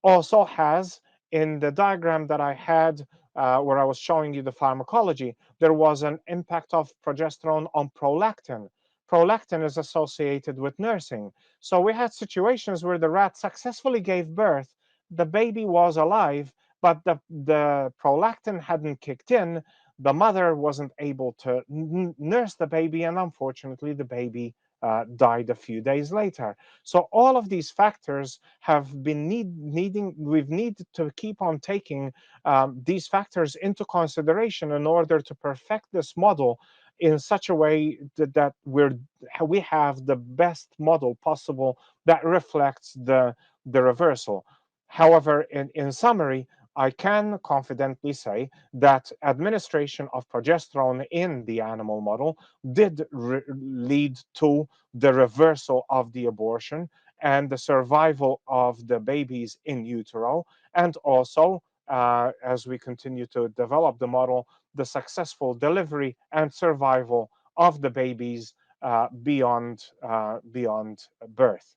also has, in the diagram that I had, where I was showing you the pharmacology, there was an impact of progesterone on prolactin. Prolactin is associated with nursing. So we had situations where the rat successfully gave birth, the baby was alive, but the prolactin hadn't kicked in. The mother wasn't able to nurse the baby, and unfortunately, the baby died a few days later. So all of these factors have been we've needed to keep on taking these factors into consideration in order to perfect this model in such a way that we have the best model possible that reflects the reversal. However, in summary, I can confidently say that administration of progesterone in the animal model did lead to the reversal of the abortion and the survival of the babies in utero, and also, as we continue to develop the model, the successful delivery and survival of the babies beyond birth.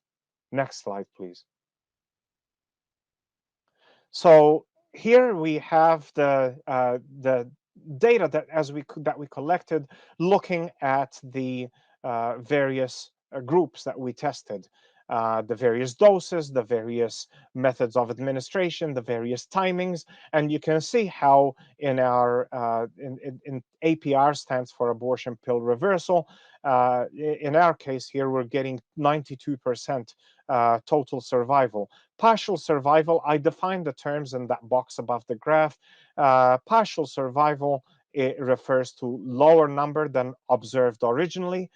Next slide, please. So here we have the data that we collected, looking at the various groups that we tested, the various doses, the various methods of administration, the various timings, and you can see how in our in APR stands for abortion pill reversal. In our case here, we're getting 92% total survival. Partial survival, I define the terms in that box above the graph. Partial survival, it refers to lower number than observed originally.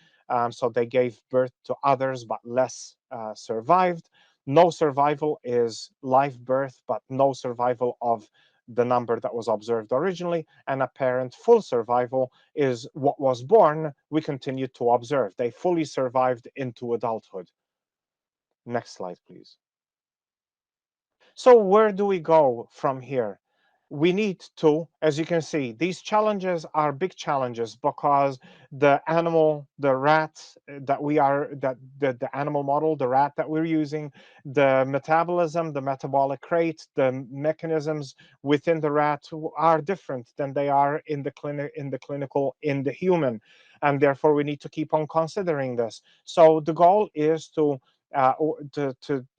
So they gave birth to others, but less survived. No survival is live birth, but no survival of the number that was observed originally. And apparent full survival is what was born, we continue to observe. They fully survived into adulthood. Next slide, please. So where do we go from here? We need to, as you can see, these challenges are big challenges because the animal, the rat that we are, that the animal model, the rat that we're using, the metabolism, the metabolic rate, the mechanisms within the rat are different than they are in the clinical, in the human. And therefore we need to keep on considering this. So the goal is to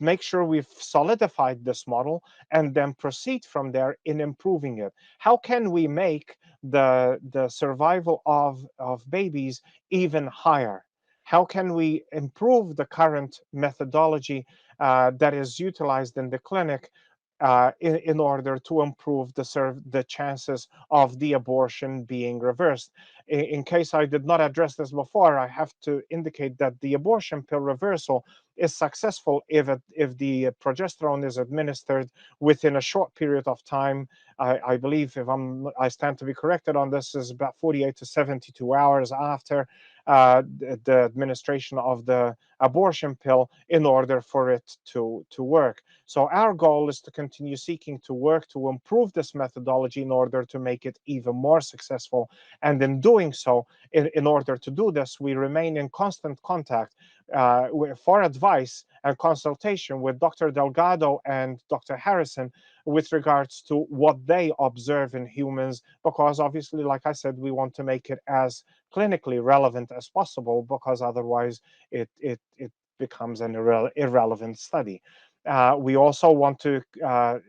make sure we've solidified this model and then proceed from there in improving it. How can we make the survival of babies even higher? How can we improve the current methodology that is utilized in the clinic in order to improve the chances of the abortion being reversed? In case I did not address this before, I have to indicate that the abortion pill reversal is successful if the progesterone is administered within a short period of time. I believe, if I stand to be corrected on this, is about 48 to 72 hours after the administration of the abortion pill in order for it to work. So our goal is to continue seeking to work to improve this methodology in order to make it even more successful. And in doing so, in order to do this, we remain in constant contact for advice and consultation with Dr. Delgado and Dr. Harrison with regards to what they observe in humans, because obviously, like I said, we want to make it as clinically relevant as possible, because otherwise it becomes an irrelevant study. We also want to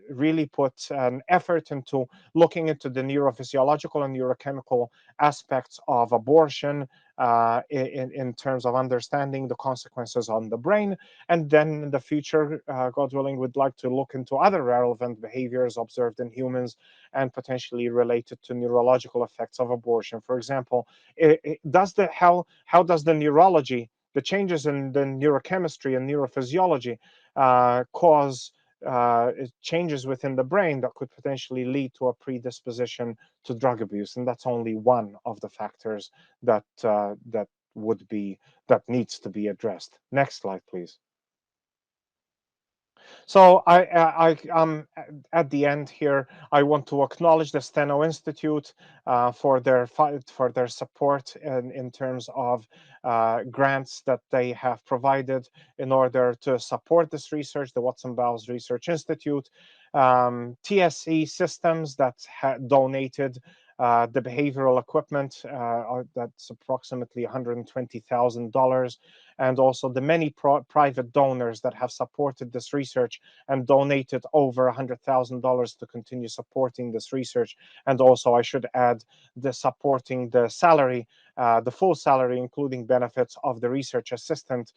really put an effort into looking into the neurophysiological and neurochemical aspects of abortion in terms of understanding the consequences on the brain. And then in the future, God willing, we'd like to look into other relevant behaviors observed in humans and potentially related to neurological effects of abortion. For example, how does the neurology, the changes in the neurochemistry and neurophysiology cause changes within the brain that could potentially lead to a predisposition to drug abuse? And that's only one of the factors that would be that needs to be addressed. Next slide, please. So at the end here, I want to acknowledge the Steno Institute for their support in terms of grants that they have provided in order to support this research. The Watson Bowles Research Institute, TSE Systems that donated the behavioral equipment that's approximately $120,000, and also the many private donors that have supported this research and donated over $100,000 to continue supporting this research. And also, I should add, the supporting the salary, the full salary, including benefits of the research assistant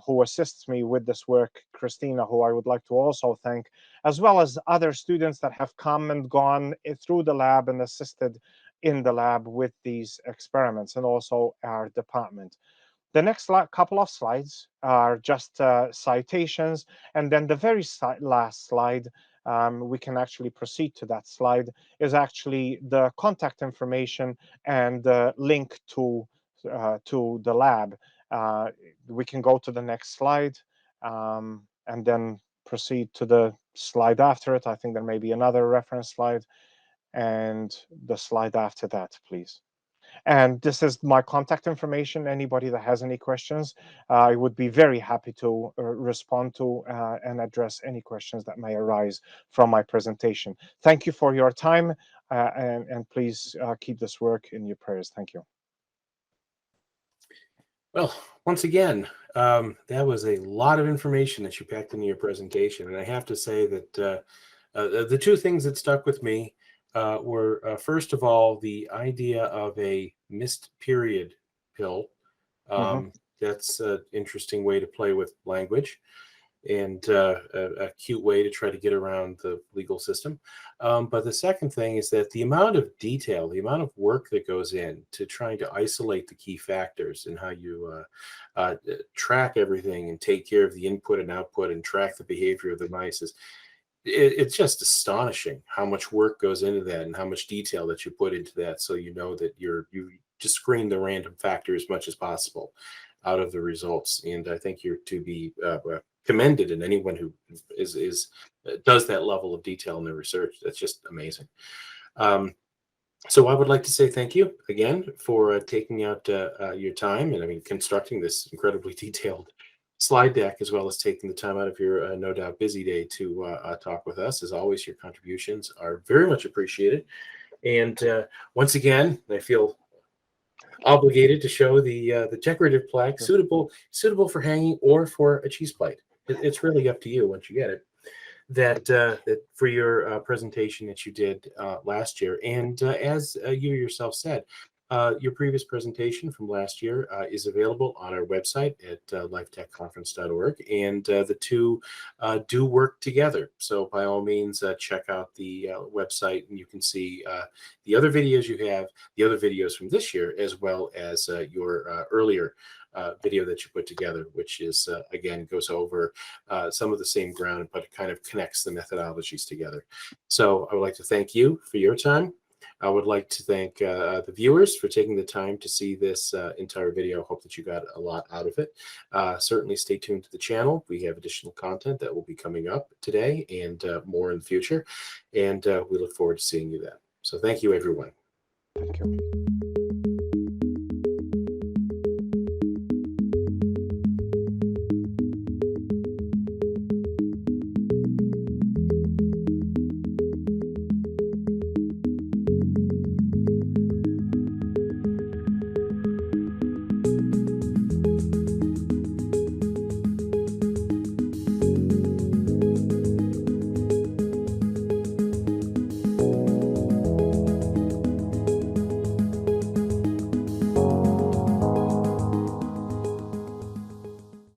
who assists me with this work, Christina, who I would like to also thank, as well as other students that have come and gone through the lab and assisted in the lab with these experiments, and also our department. The next couple of slides are just citations, and then the very last slide, we can actually proceed to that slide, is actually the contact information and the link to the lab. We can go to the next slide and then proceed to the slide after it. I think there may be another reference slide, and the slide after that, please. And this is my contact information. Anybody that has any questions, I would be very happy to respond to and address any questions that may arise from my presentation. Thank you for your time, and please keep this work in your prayers. Thank you. Well, once again, that was a lot of information that you packed into your presentation. And I have to say that the two things that stuck with me were, first of all, the idea of a missed period pill. That's an interesting way to play with language, and a cute way to try to get around the legal system. But the second thing is that the amount of detail, the amount of work that goes in to trying to isolate the key factors and how you track everything and take care of the input and output and track the behavior of the mice is, it's just astonishing how much work goes into that and how much detail that you put into that. So you know that you just screen the random factor as much as possible out of the results. And I think you're to be commended, and anyone who does that level of detail in their research, that's just amazing. So I would like to say thank you again for taking out your time and, I mean, constructing this incredibly detailed slide deck, as well as taking the time out of your no doubt busy day to talk with us. As always, your contributions are very much appreciated. And once again, I feel obligated to show the decorative plaque, suitable for hanging or for a cheese plate. It's really up to you once you get it. That for your presentation that you did last year, and as you yourself said, your previous presentation from last year is available on our website at lifetechconference.org, and the two do work together. So by all means, check out the website, and you can see the other videos you have, the other videos from this year, as well as your earlier video that you put together, which is, again, goes over some of the same ground, but it kind of connects the methodologies together. So I would like to thank you for your time. I would like to thank the viewers for taking the time to see this entire video. I hope that you got a lot out of it. Certainly stay tuned to the channel. We have additional content that will be coming up today and more in the future. And we look forward to seeing you then. So thank you, everyone. Thank you.